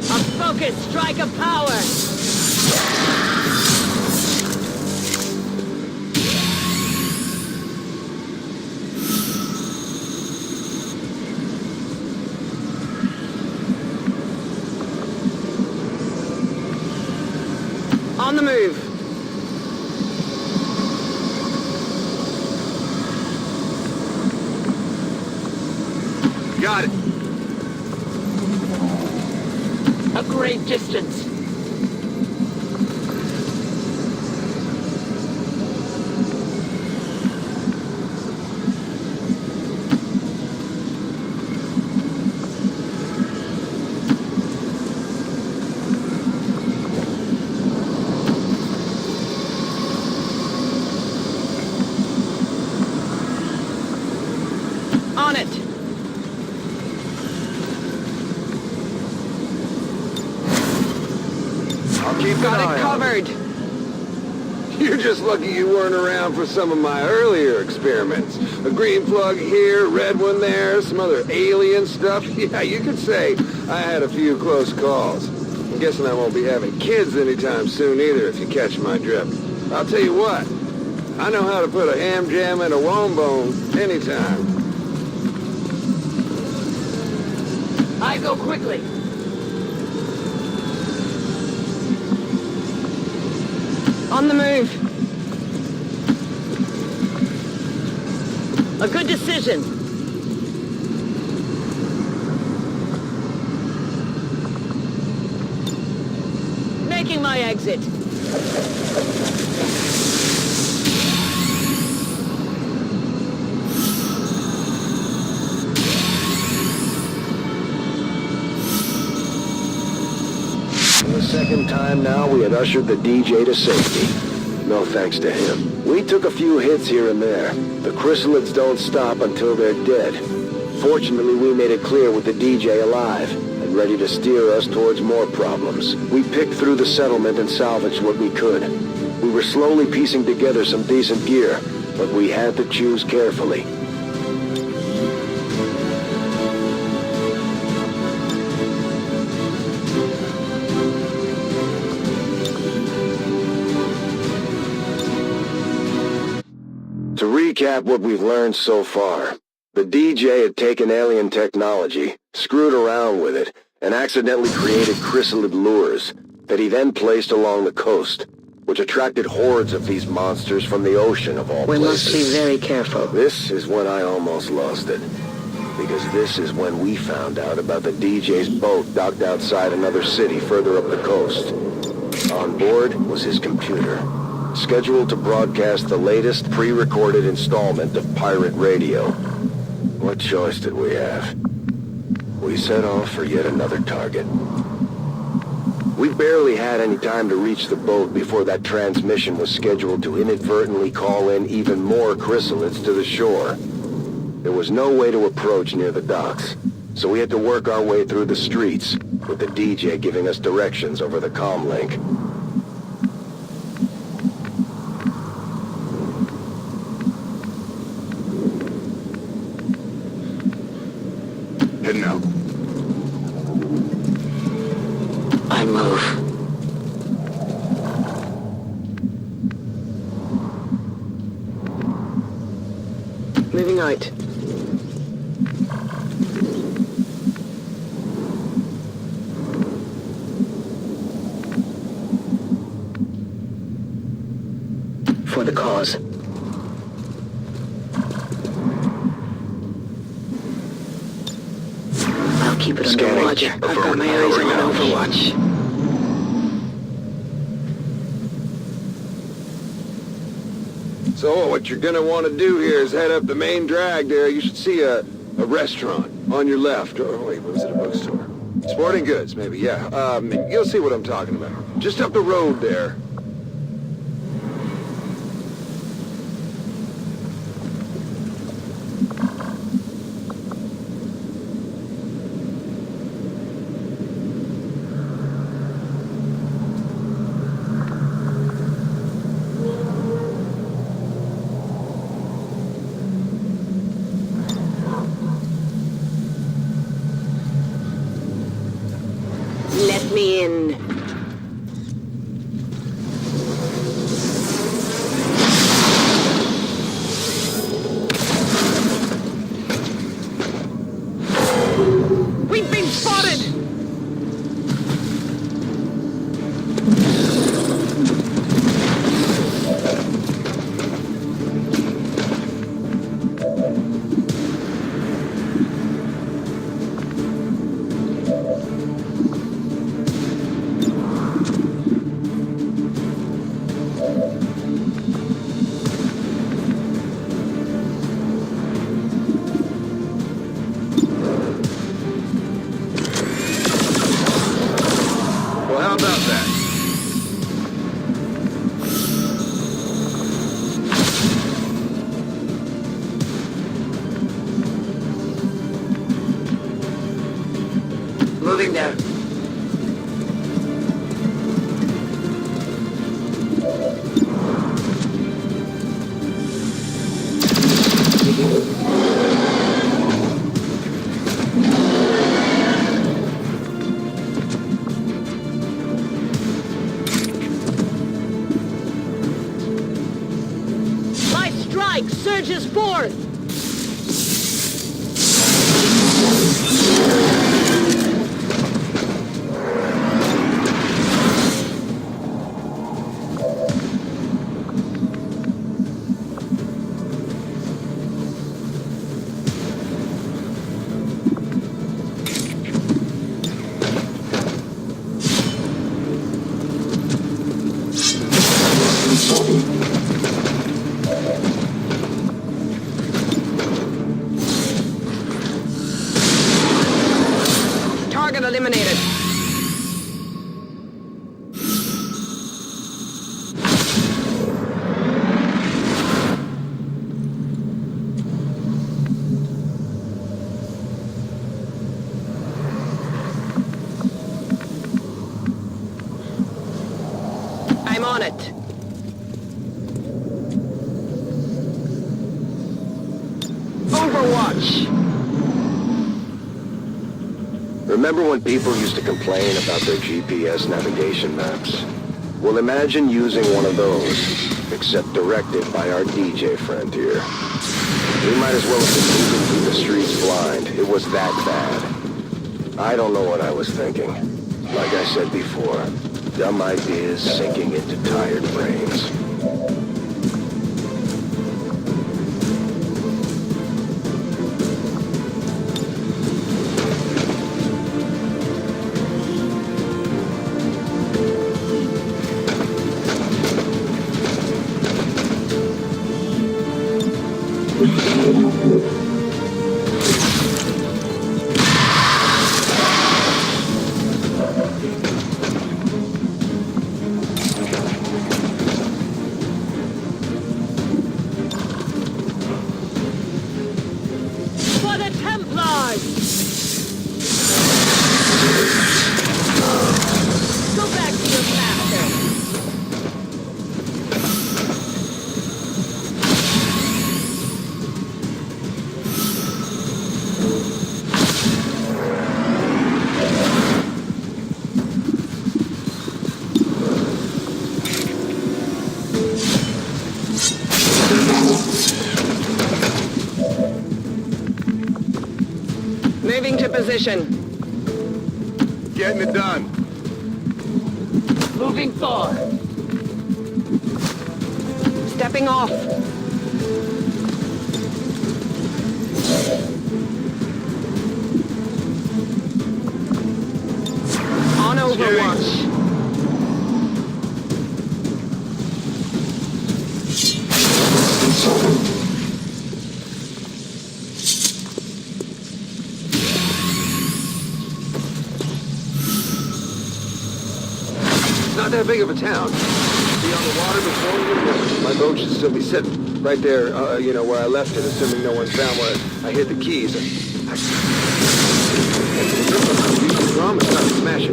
A focused strike of power. On the move. Got it. A great distance. Keep an Got eye it on covered. You're just lucky you weren't around for some of my earlier experiments. A green plug here, red one there, some other alien stuff. Yeah, you could say I had a few close calls. I'm guessing I won't be having kids anytime soon either, if you catch my drift. I'll tell you what, I know how to put a ham jam in a wombo anytime. I go quickly. On the move. A good decision. Making my exit. For the second time now, we had ushered the DJ to safety. No thanks to him. We took a few hits here and there. The chrysalids don't stop until they're dead. Fortunately, we made it clear with the DJ alive and ready to steer us towards more problems. We picked through the settlement and salvaged what we could. We were slowly piecing together some decent gear, but we had to choose carefully. To recap what we've learned so far, the DJ had taken alien technology, screwed around with it, and accidentally created chrysalid lures that he then placed along the coast, which attracted hordes of these monsters from the ocean of all We places. must be very careful. This is when I almost lost it. Because this is when we found out about the DJ's boat docked outside another city further up the coast. On board was his computer, scheduled to broadcast the latest pre-recorded installment of pirate radio. What choice did we have? We set off for yet another target. We barely had any time to reach the boat before that transmission was scheduled to inadvertently call in even more chrysalids to the shore. There was no way to approach near the docks, so we had to work our way through the streets, with the DJ giving us directions over the comm link. Heading out. I move. Moving out. For the cause. I'll keep it under Scanning. watch. I've got my eyes Over now. on Overwatch. So what you're gonna want to do here is head up the main drag there. You should see a restaurant on your left. Or wait, was it a bookstore? Sporting Goods, maybe, yeah. You'll see what I'm talking about. Just up the road there. Let me in. We've been spotted! Well, how about that? Moving there. surges forth! Target eliminated. I'm on it. Overwatch. Remember when people used to complain about their GPS navigation maps? Well, imagine using one of those, except directed by our DJ friend here. We might as well have been moving through the streets blind. It was that bad. I don't know what I was thinking. Like I said before, dumb ideas sinking into tired brains. For the Templars! Go back to your master! Moving to position. Getting it done. Moving forward. Stepping off. On Overwatch. Not that big of a town. Be on the water before we get there. My boat should still be sitting right there, where I left it, assuming no one's found where I hid the keys. I use the drum and start to smash it.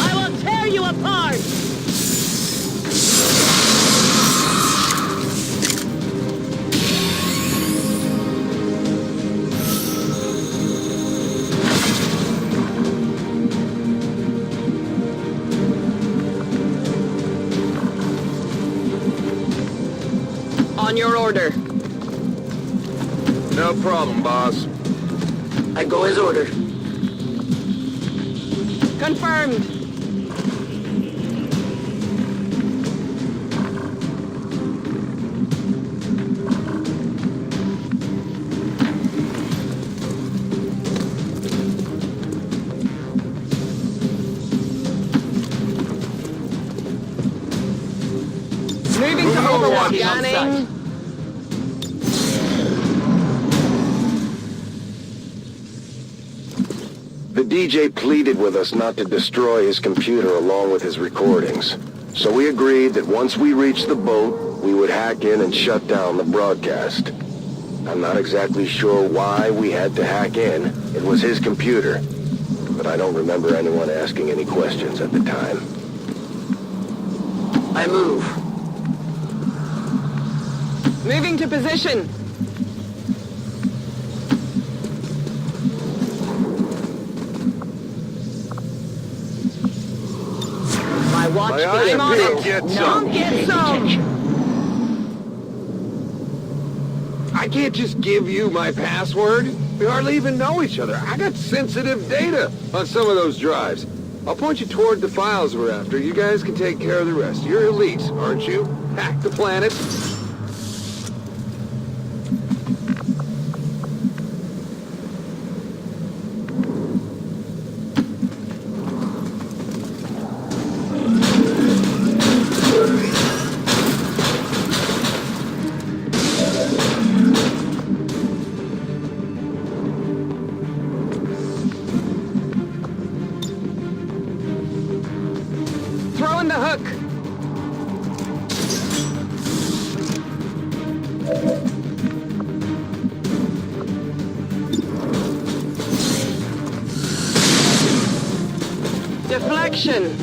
I will tear you apart! On your order. No problem, boss. I go as ordered. Confirmed. Moving to Overwatch. Scanning. The DJ pleaded with us not to destroy his computer along with his recordings. So we agreed that once we reached the boat, we would hack in and shut down the broadcast. I'm not exactly sure why we had to hack in. It was his computer. But I don't remember anyone asking any questions at the time. I move. Moving to position. I watched My eyes I'm are on peeled. it. Get No, some. get some. I can't just give you my password. We hardly even know each other. I got sensitive data on some of those drives. I'll point you toward the files we're after. You guys can take care of the rest. You're elite, aren't you? Hack the planet. Throw in the hook. Deflection.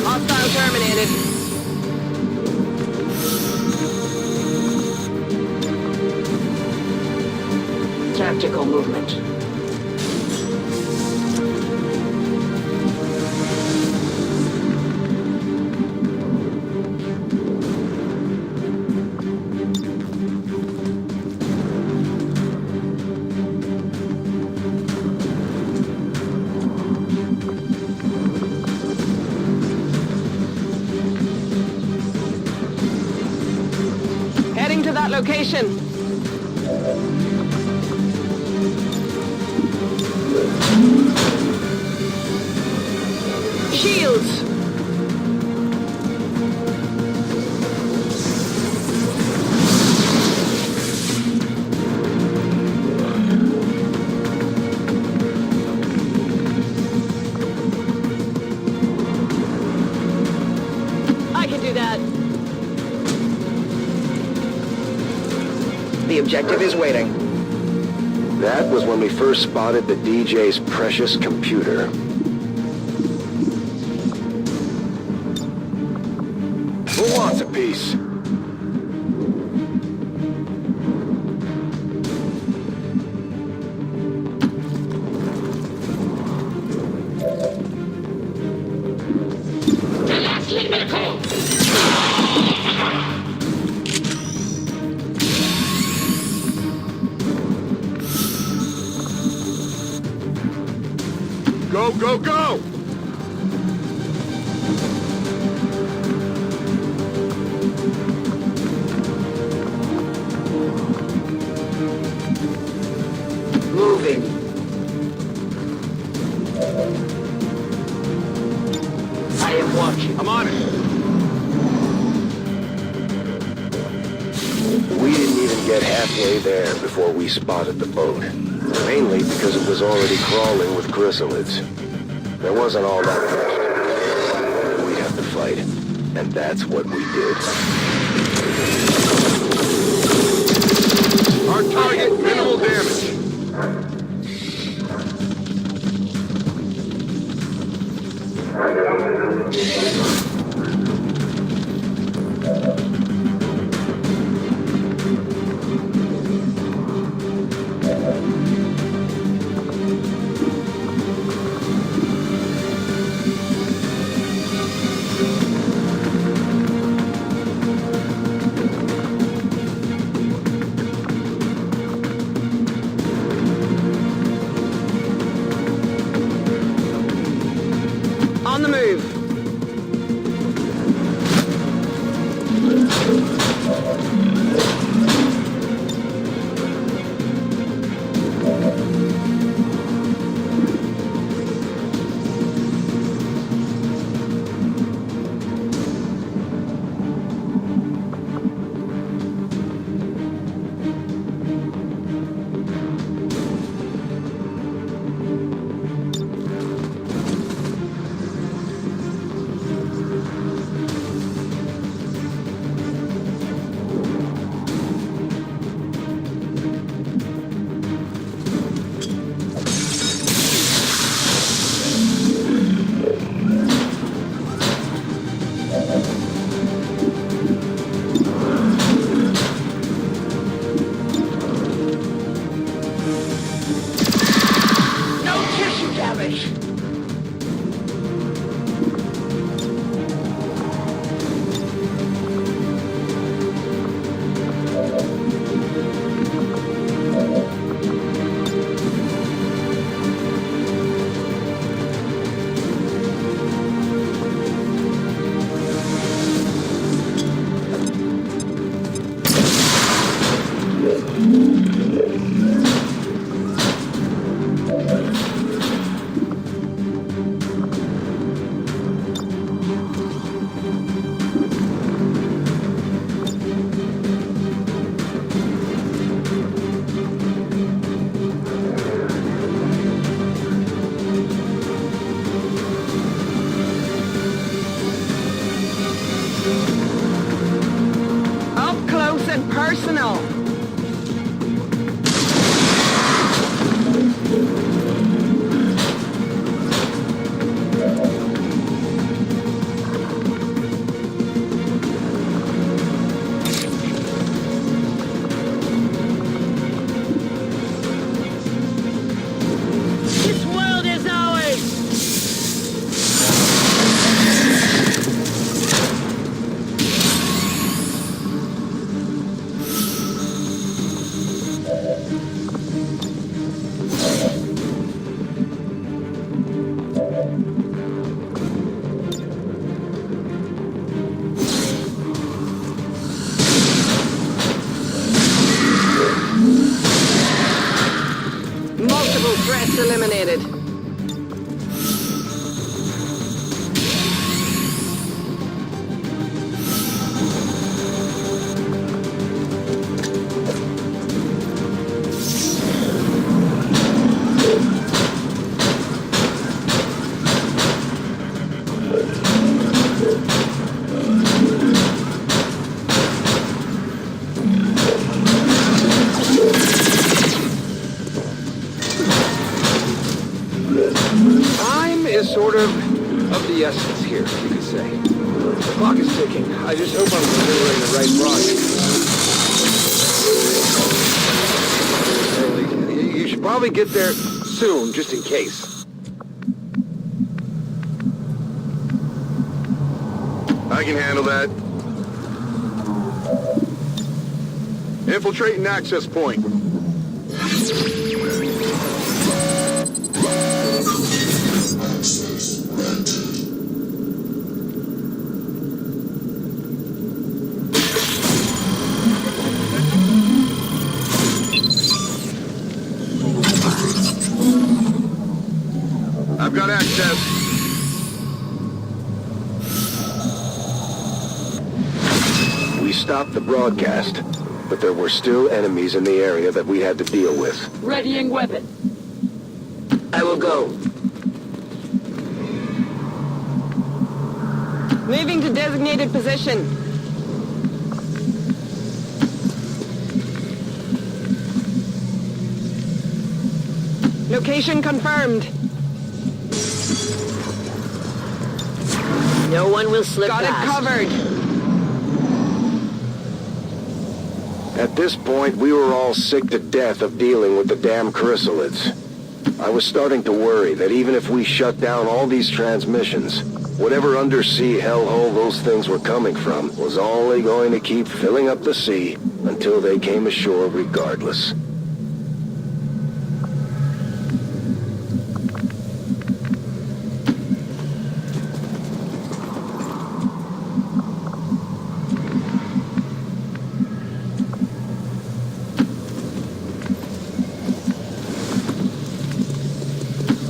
Hostile terminated. Tactical movement. Heading to that location. Shields. I can do that. The objective is waiting. That was when we first spotted the DJ's precious computer. Who wants a piece? Go, go, go! Moving. I am watching. I'm on it. We didn't even get halfway there before we spotted the boat. Mainly because it was already crawling with chrysalids. There wasn't all that much. We'd have to fight. And that's what we did. Our target, minimal damage. On the move. eliminated. Time is sort of the essence here, you could say. The clock is ticking. I just hope I'm delivering the right product. You should probably get there soon, just in case. I can handle that. Infiltrating access point. I've got access. We stopped the broadcast, but there were still enemies in the area that we had to deal with. Readying weapon. I will go. Moving to designated position. Location confirmed. No one will slip Got past. it covered. At this point, we were all sick to death of dealing with the damn chrysalids. I was starting to worry that even if we shut down all these transmissions, whatever undersea hellhole those things were coming from was only going to keep filling up the sea until they came ashore regardless.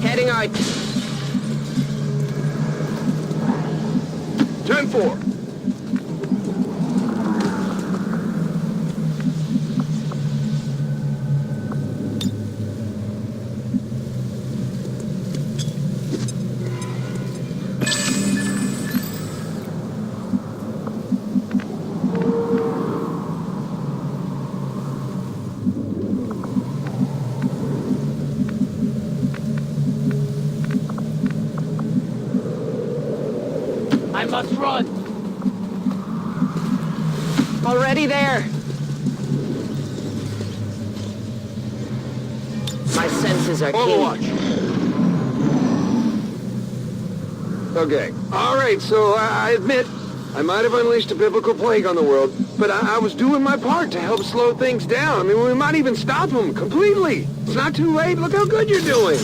Heading out. 10-4. I must run. Already there. My senses are keen. Overwatch. Okay. All right, so I admit I might have unleashed a biblical plague on the world, but I was doing my part to help slow things down. I mean, we might even stop them completely. It's not too late. Look how good you're doing.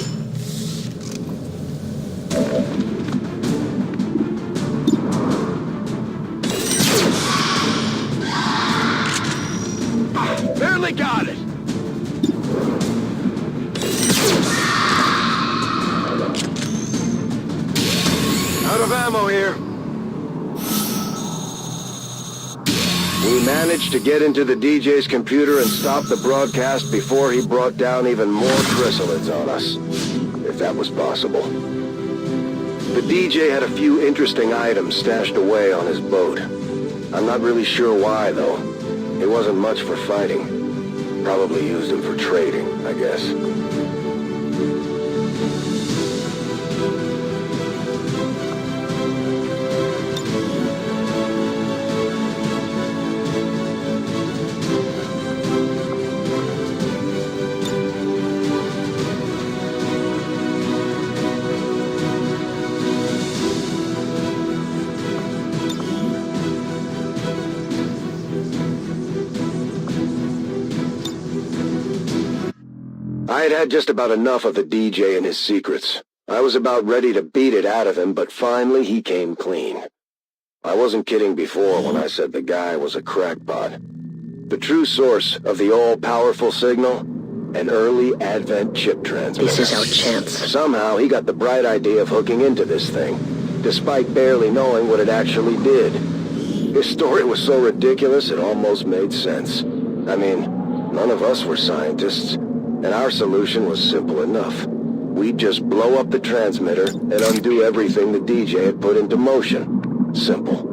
Barely got it. Out of ammo here. We managed to get into the DJ's computer and stop the broadcast before he brought down even more chrysalids on us, if that was possible. The DJ had a few interesting items stashed away on his boat. I'm not really sure why, though. It wasn't much for fighting. Probably used them for trading, I guess. I had had just about enough of the DJ and his secrets. I was about ready to beat it out of him, but finally he came clean. I wasn't kidding before when I said the guy was a crackpot. The true source of the all-powerful signal An early Advent chip transmitter. This is our chance. Somehow, he got the bright idea of hooking into this thing, despite barely knowing what it actually did. His story was so ridiculous it almost made sense. I mean, none of us were scientists, and our solution was simple enough. We'd just blow up the transmitter and undo everything the DJ had put into motion. Simple.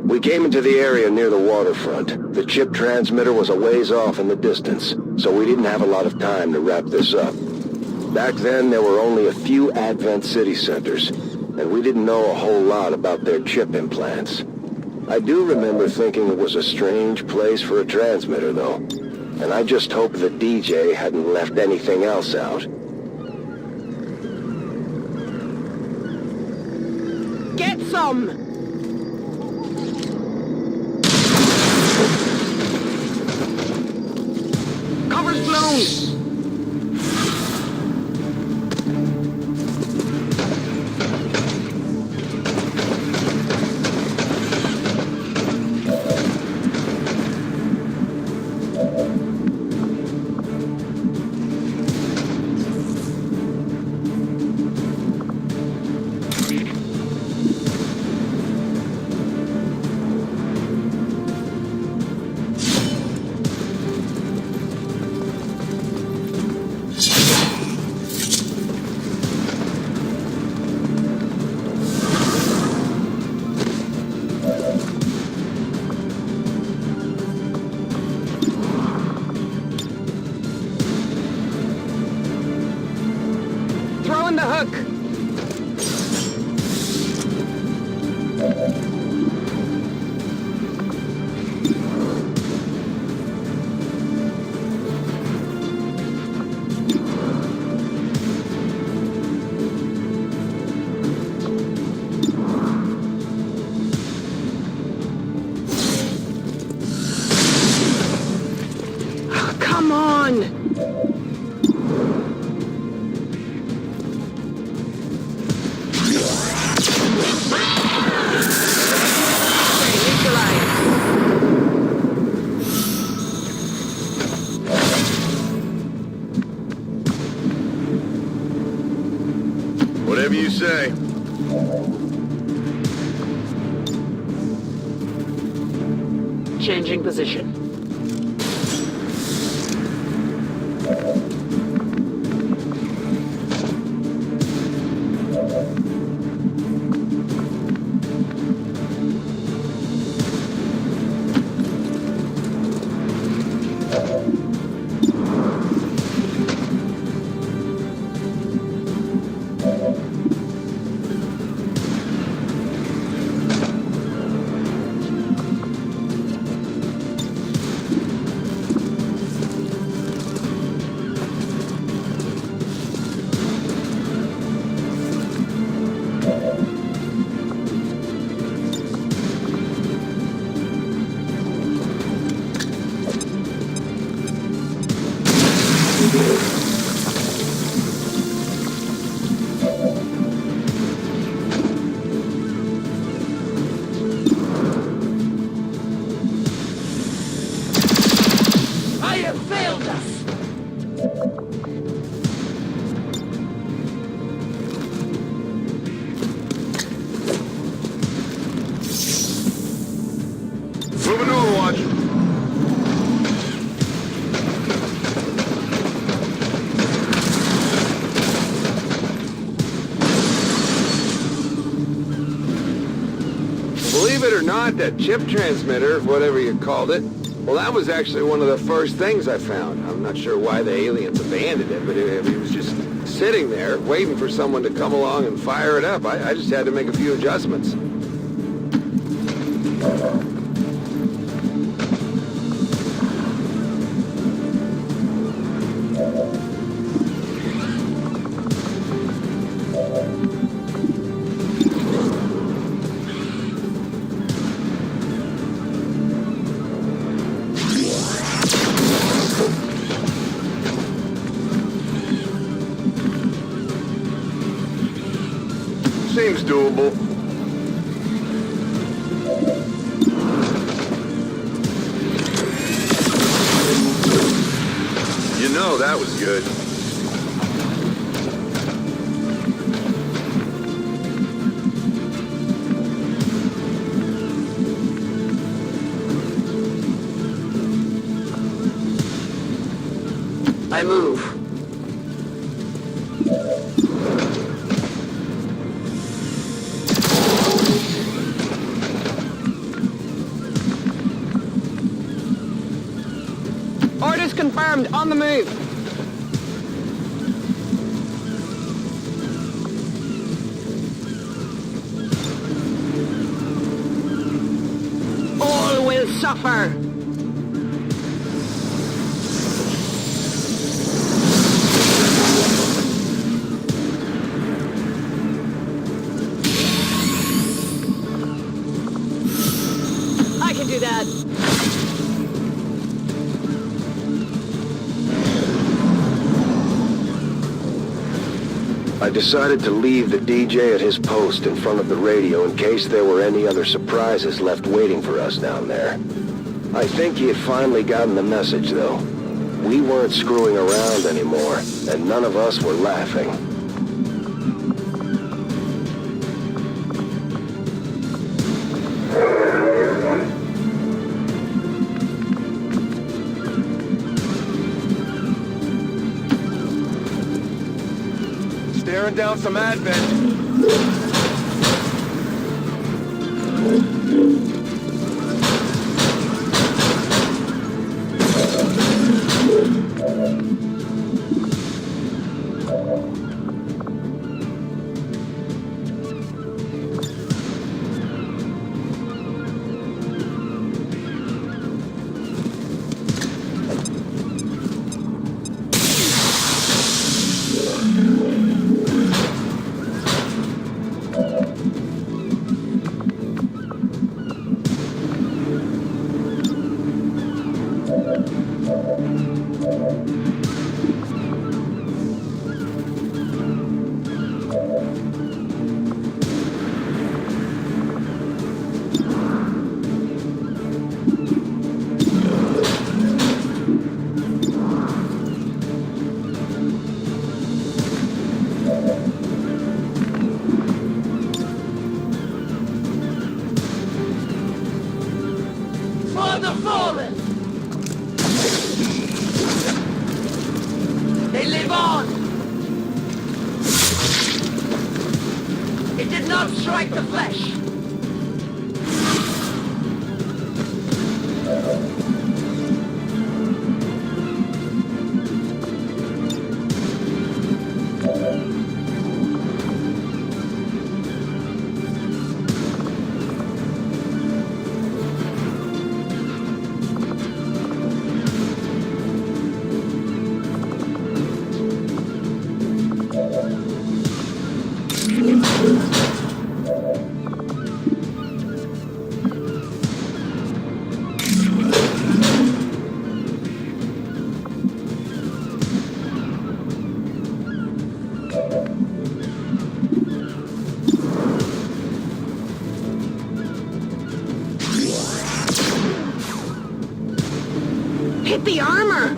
We came into the area near the waterfront. The chip transmitter was a ways off in the distance, so we didn't have a lot of time to wrap this up. Back then, there were only a few Advent city centers, and we didn't know a whole lot about their chip implants. I do remember thinking it was a strange place for a transmitter, though, and I just hoped the DJ hadn't left anything else out. Get some! Cover's blown! Throwing the hook! Oh, come on! Whatever you say. Changing position. I have failed us! Moving to Overwatch. Believe it or not, that chip transmitter, whatever you called it, well, that was actually one of the first things I found. I'm not sure why the aliens abandoned it, but it was just sitting there, waiting for someone to come along and fire it up. I just had to make a few adjustments. Seems doable. that was good. I move. Orders confirmed. On the move. All will suffer. I can do that. I decided to leave the DJ at his post in front of the radio in case there were any other surprises left waiting for us down there. I think he had finally gotten the message, though. We weren't screwing around anymore, and none of us were laughing. Staring down some advent. For the fallen! They live on! It did not strike the flesh! Hit the armor!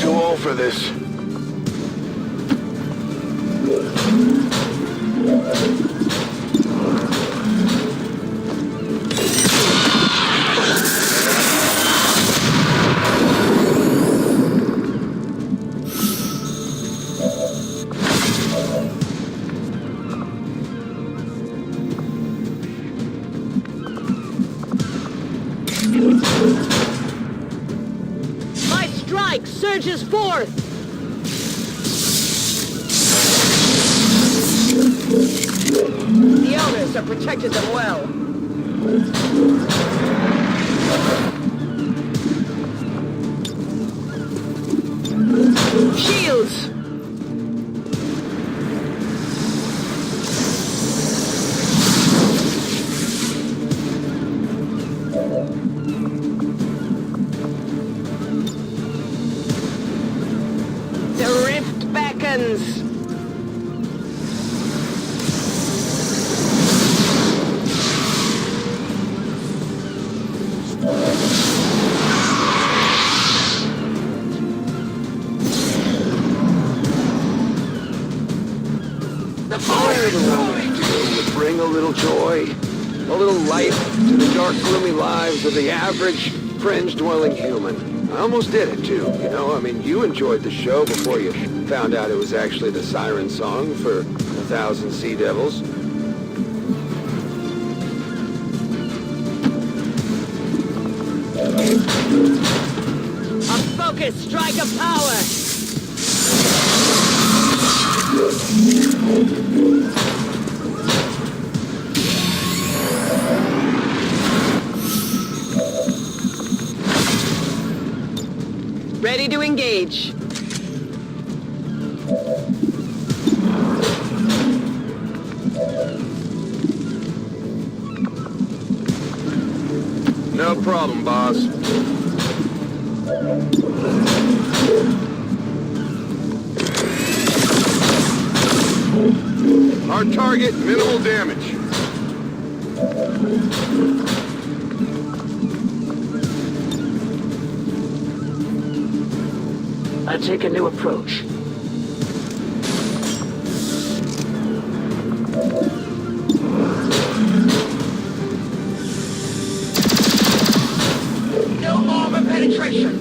Too old for this. strike surges forth! The elders have protected them well. Shields! The rift beckons! The fire of the rolling would bring a little joy, a little light to the dark, gloomy lives of the average, fringe-dwelling human. I almost did it, too, you know? I mean, you enjoyed the show before you found out it was actually the siren song for 1,000 Sea Devils. A focused strike of power! Ready to engage. No problem, boss. Our target, minimal damage. I take a new approach. No armor penetration.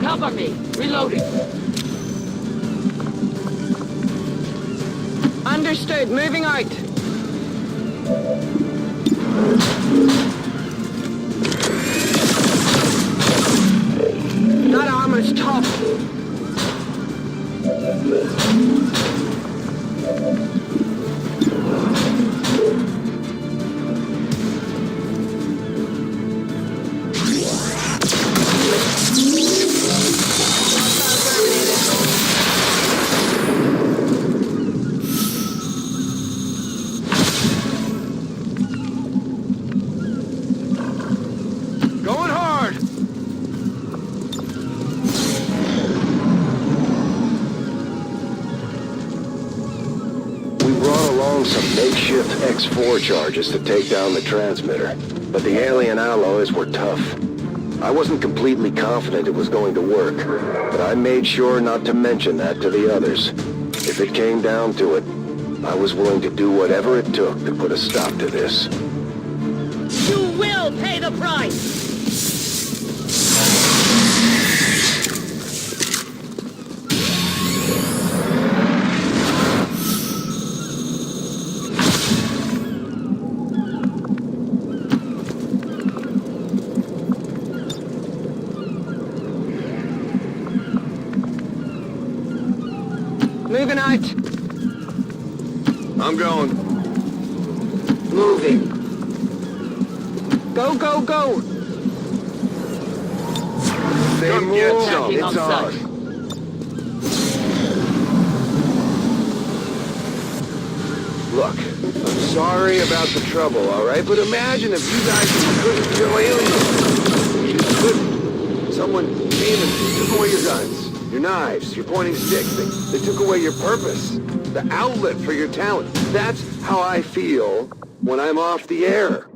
Cover me. Reloading. Understood. Moving out. That armor's tough. Going hard. We brought along some makeshift X4 charges to take down the transmitter, but the alien alloys were tough. I wasn't completely confident it was going to work, but I made sure not to mention that to the others. If it came down to it, I was willing to do whatever it took to put a stop to this. You will pay the price! Moving out. I'm going. Moving. Go, go, go. Come get some. Attacking on It's on. sight. Look, I'm sorry about the trouble, all right? But imagine if you guys couldn't kill aliens. You just couldn't. Someone came and took away your guns, your knives, your pointing sticks. They took away your purpose, the outlet for your talent. That's how I feel when I'm off the air.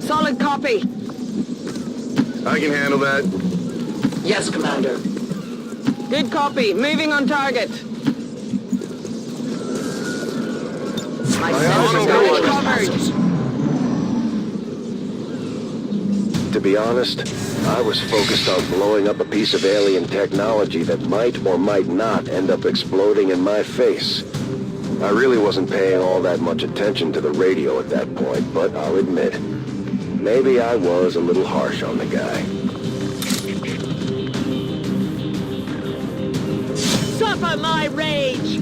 Solid copy. I can handle that. Yes, Commander. Good copy. Moving on target. My I sensors don't got know what covered. trespassers. To be honest, I was focused on blowing up a piece of alien technology that might or might not end up exploding in my face. I really wasn't paying all that much attention to the radio at that point, but I'll admit, maybe I was a little harsh on the guy. Suffer my rage!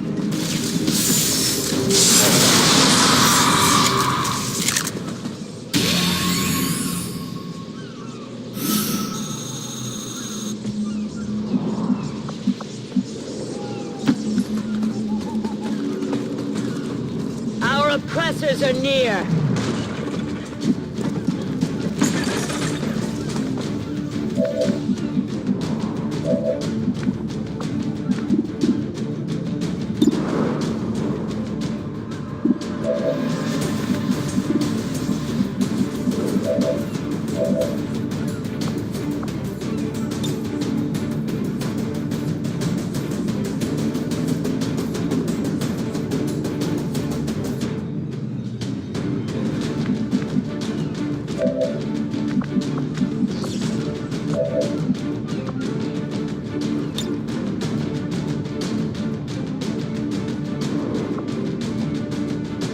Our oppressors are near.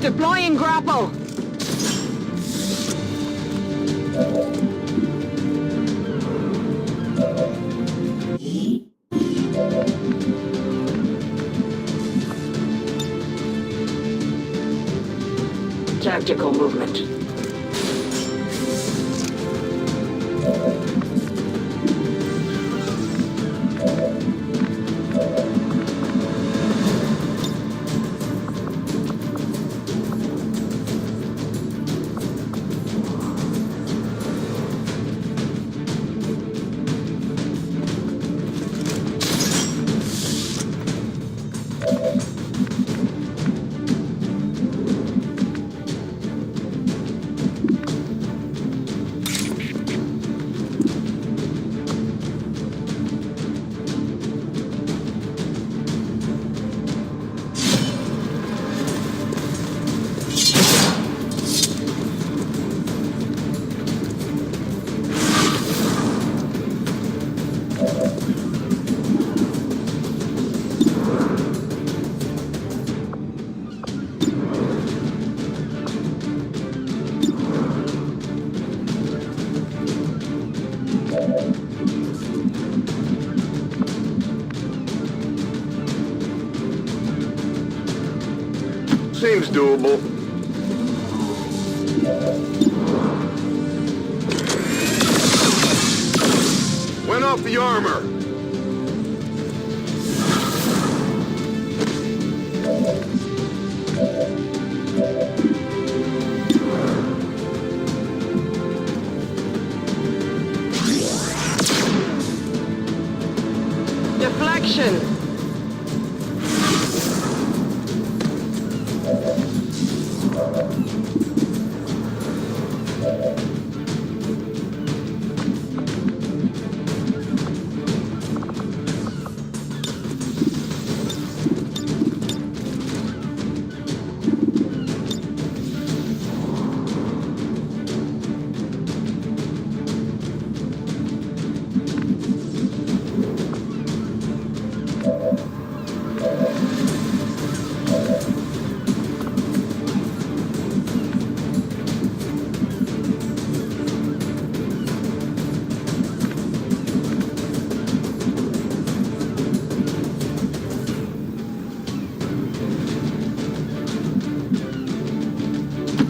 Deploying grapple! Tactical movement. Seems doable. Went off the armor. Deflection!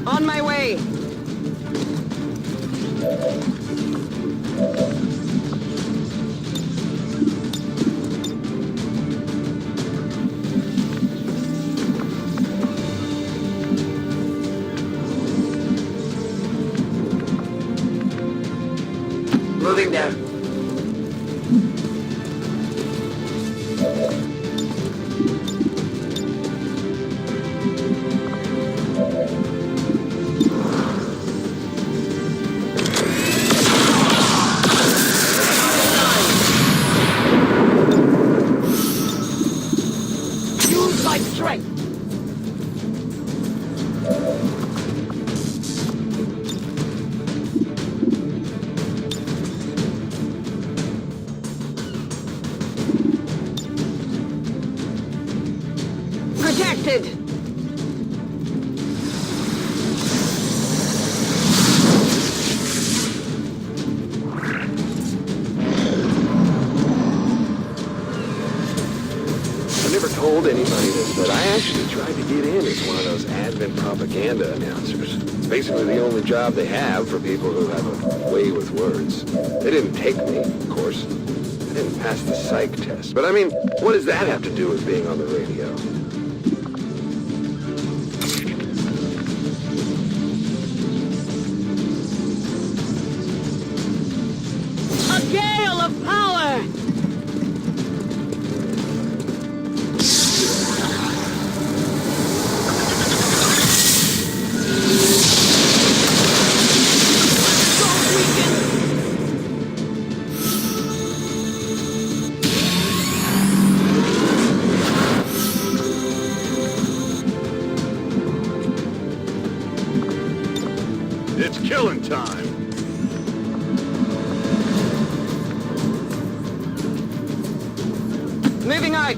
On my way! Moving there. Use my strength! detected! I never told anybody this, but I actually tried to get in as one of those Advent propaganda announcers. It's basically the only job they have for people who have a way with words. They didn't take me, of course. I didn't pass the psych test. But I mean, what does that have to do with being on the radio? A gale of power! It's killing time. Moving out!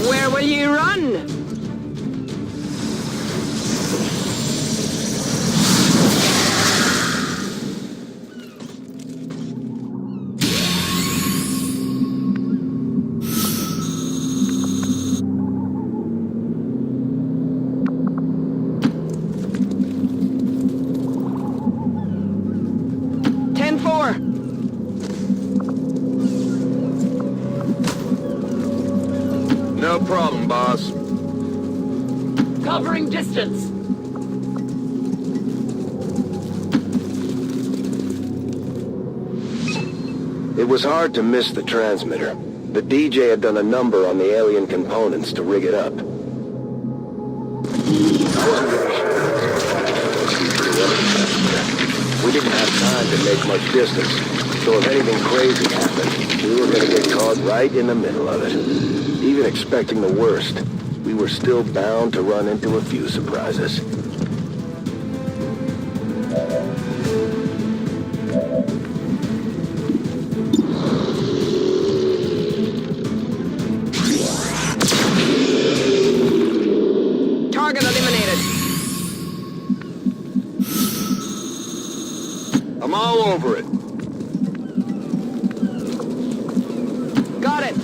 Where will you run? No problem, boss. Covering distance. It was hard to miss the transmitter. The DJ had done a number on the alien components to rig it up. I wasn't really sure. We didn't have time to make much distance, so if anything crazy happened, we were going to get caught right in the middle of it. Even expecting the worst, we were still bound to run into a few surprises. Target eliminated. I'm all over it. Got it.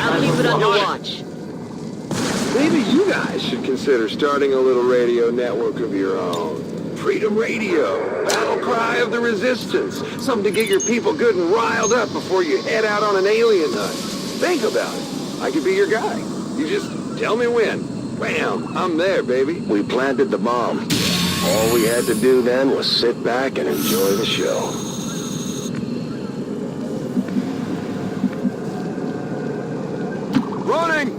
I'll keep it under watch. Maybe you guys should consider starting a little radio network of your own. Freedom Radio, battle cry of the resistance. Something to get your people good and riled up before you head out on an alien hunt. Think about it. I could be your guy. You just tell me when. Bam, I'm there, baby. We planted the bomb. All we had to do then was sit back and enjoy the show. Running!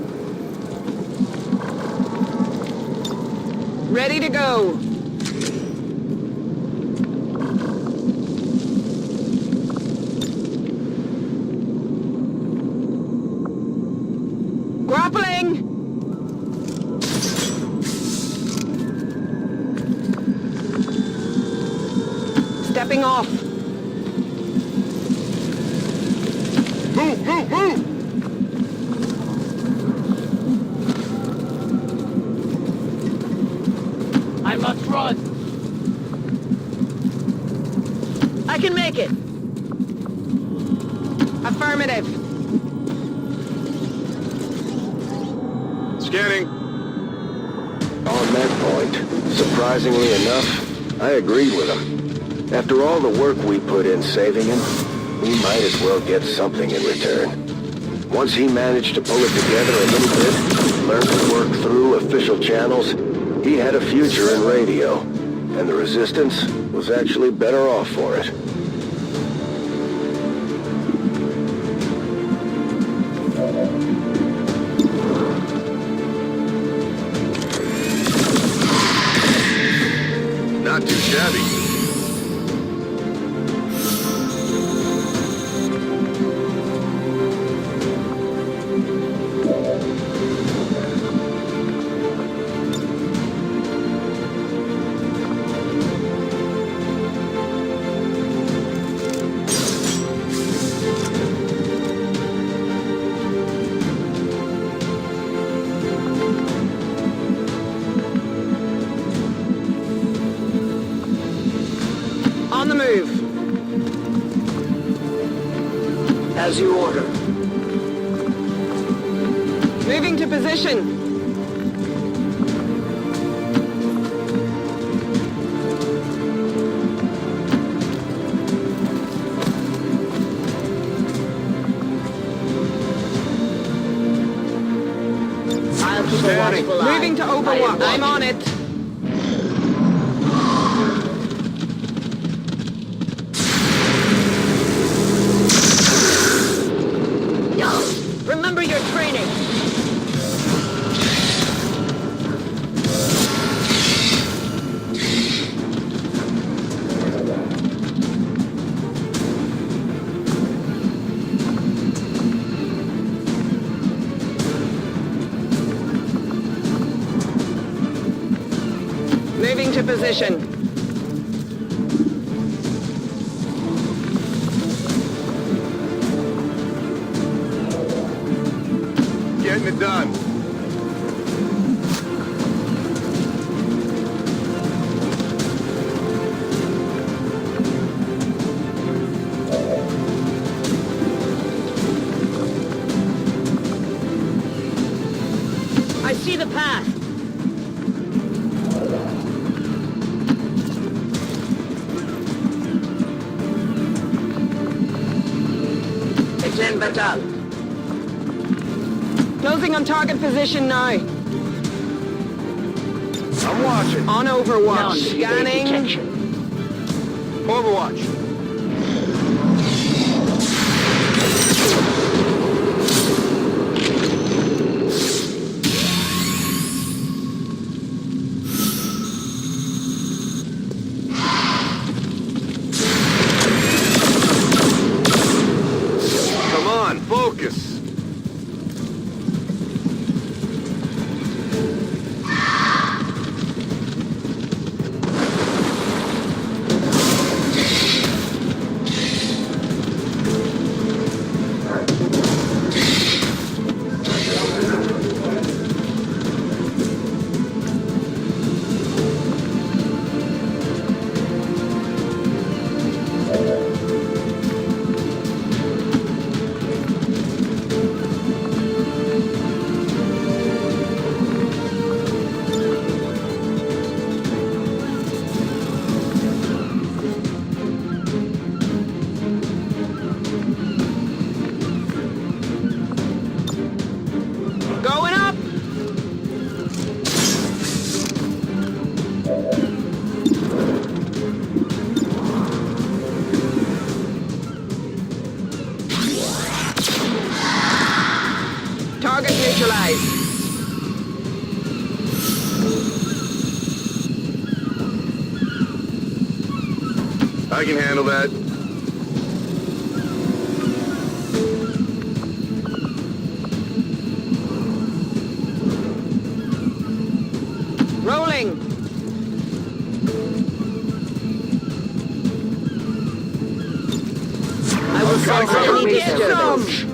Ready to go. Grappling! Stepping off. Move, move, move! I must run. I can make it. Affirmative. Scanning. On that point, surprisingly enough, I agreed with him. After all the work we put in saving him, we might as well get something in return. Once he managed to pull it together a little bit, learn to work through official channels, he had a future in radio, and the Resistance was actually better off for it. As you order. Moving to position. I'll keep a watchful eye. Moving to Overwatch. I'm on it. Remember your training. Moving to position. Getting it done. I see the path. It's in battle. Closing on target position now. I'm watching. On Overwatch. Non-evade Scanning. detection. Overwatch. Come on, focus. Going up. Target neutralized. I can handle that. Rolling. I will send cover. some Get some. disturbance.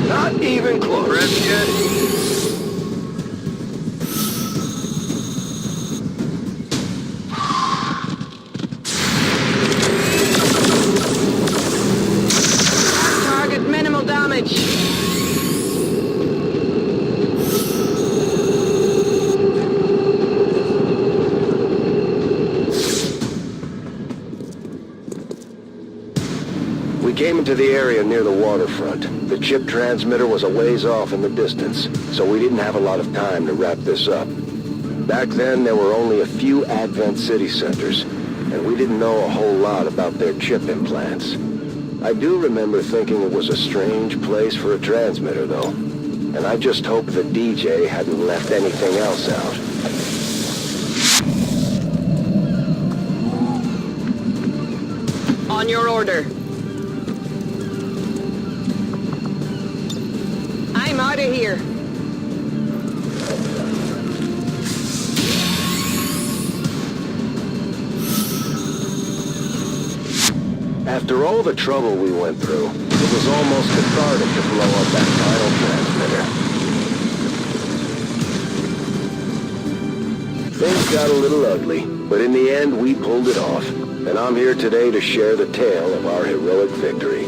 Not even close. Prep yet? Target minimal damage. We came into the area near the waterfront. The chip transmitter was a ways off in the distance, so we didn't have a lot of time to wrap this up. Back then, there were only a few Advent city centers, and we didn't know a whole lot about their chip implants. I do remember thinking it was a strange place for a transmitter, though. And I just hope the DJ hadn't left anything else out. On your order. I'm out of here. After all the trouble we went through, it was almost cathartic to blow up that final transmitter. Things got a little ugly, but in the end we pulled it off. And I'm here today to share the tale of our heroic victory.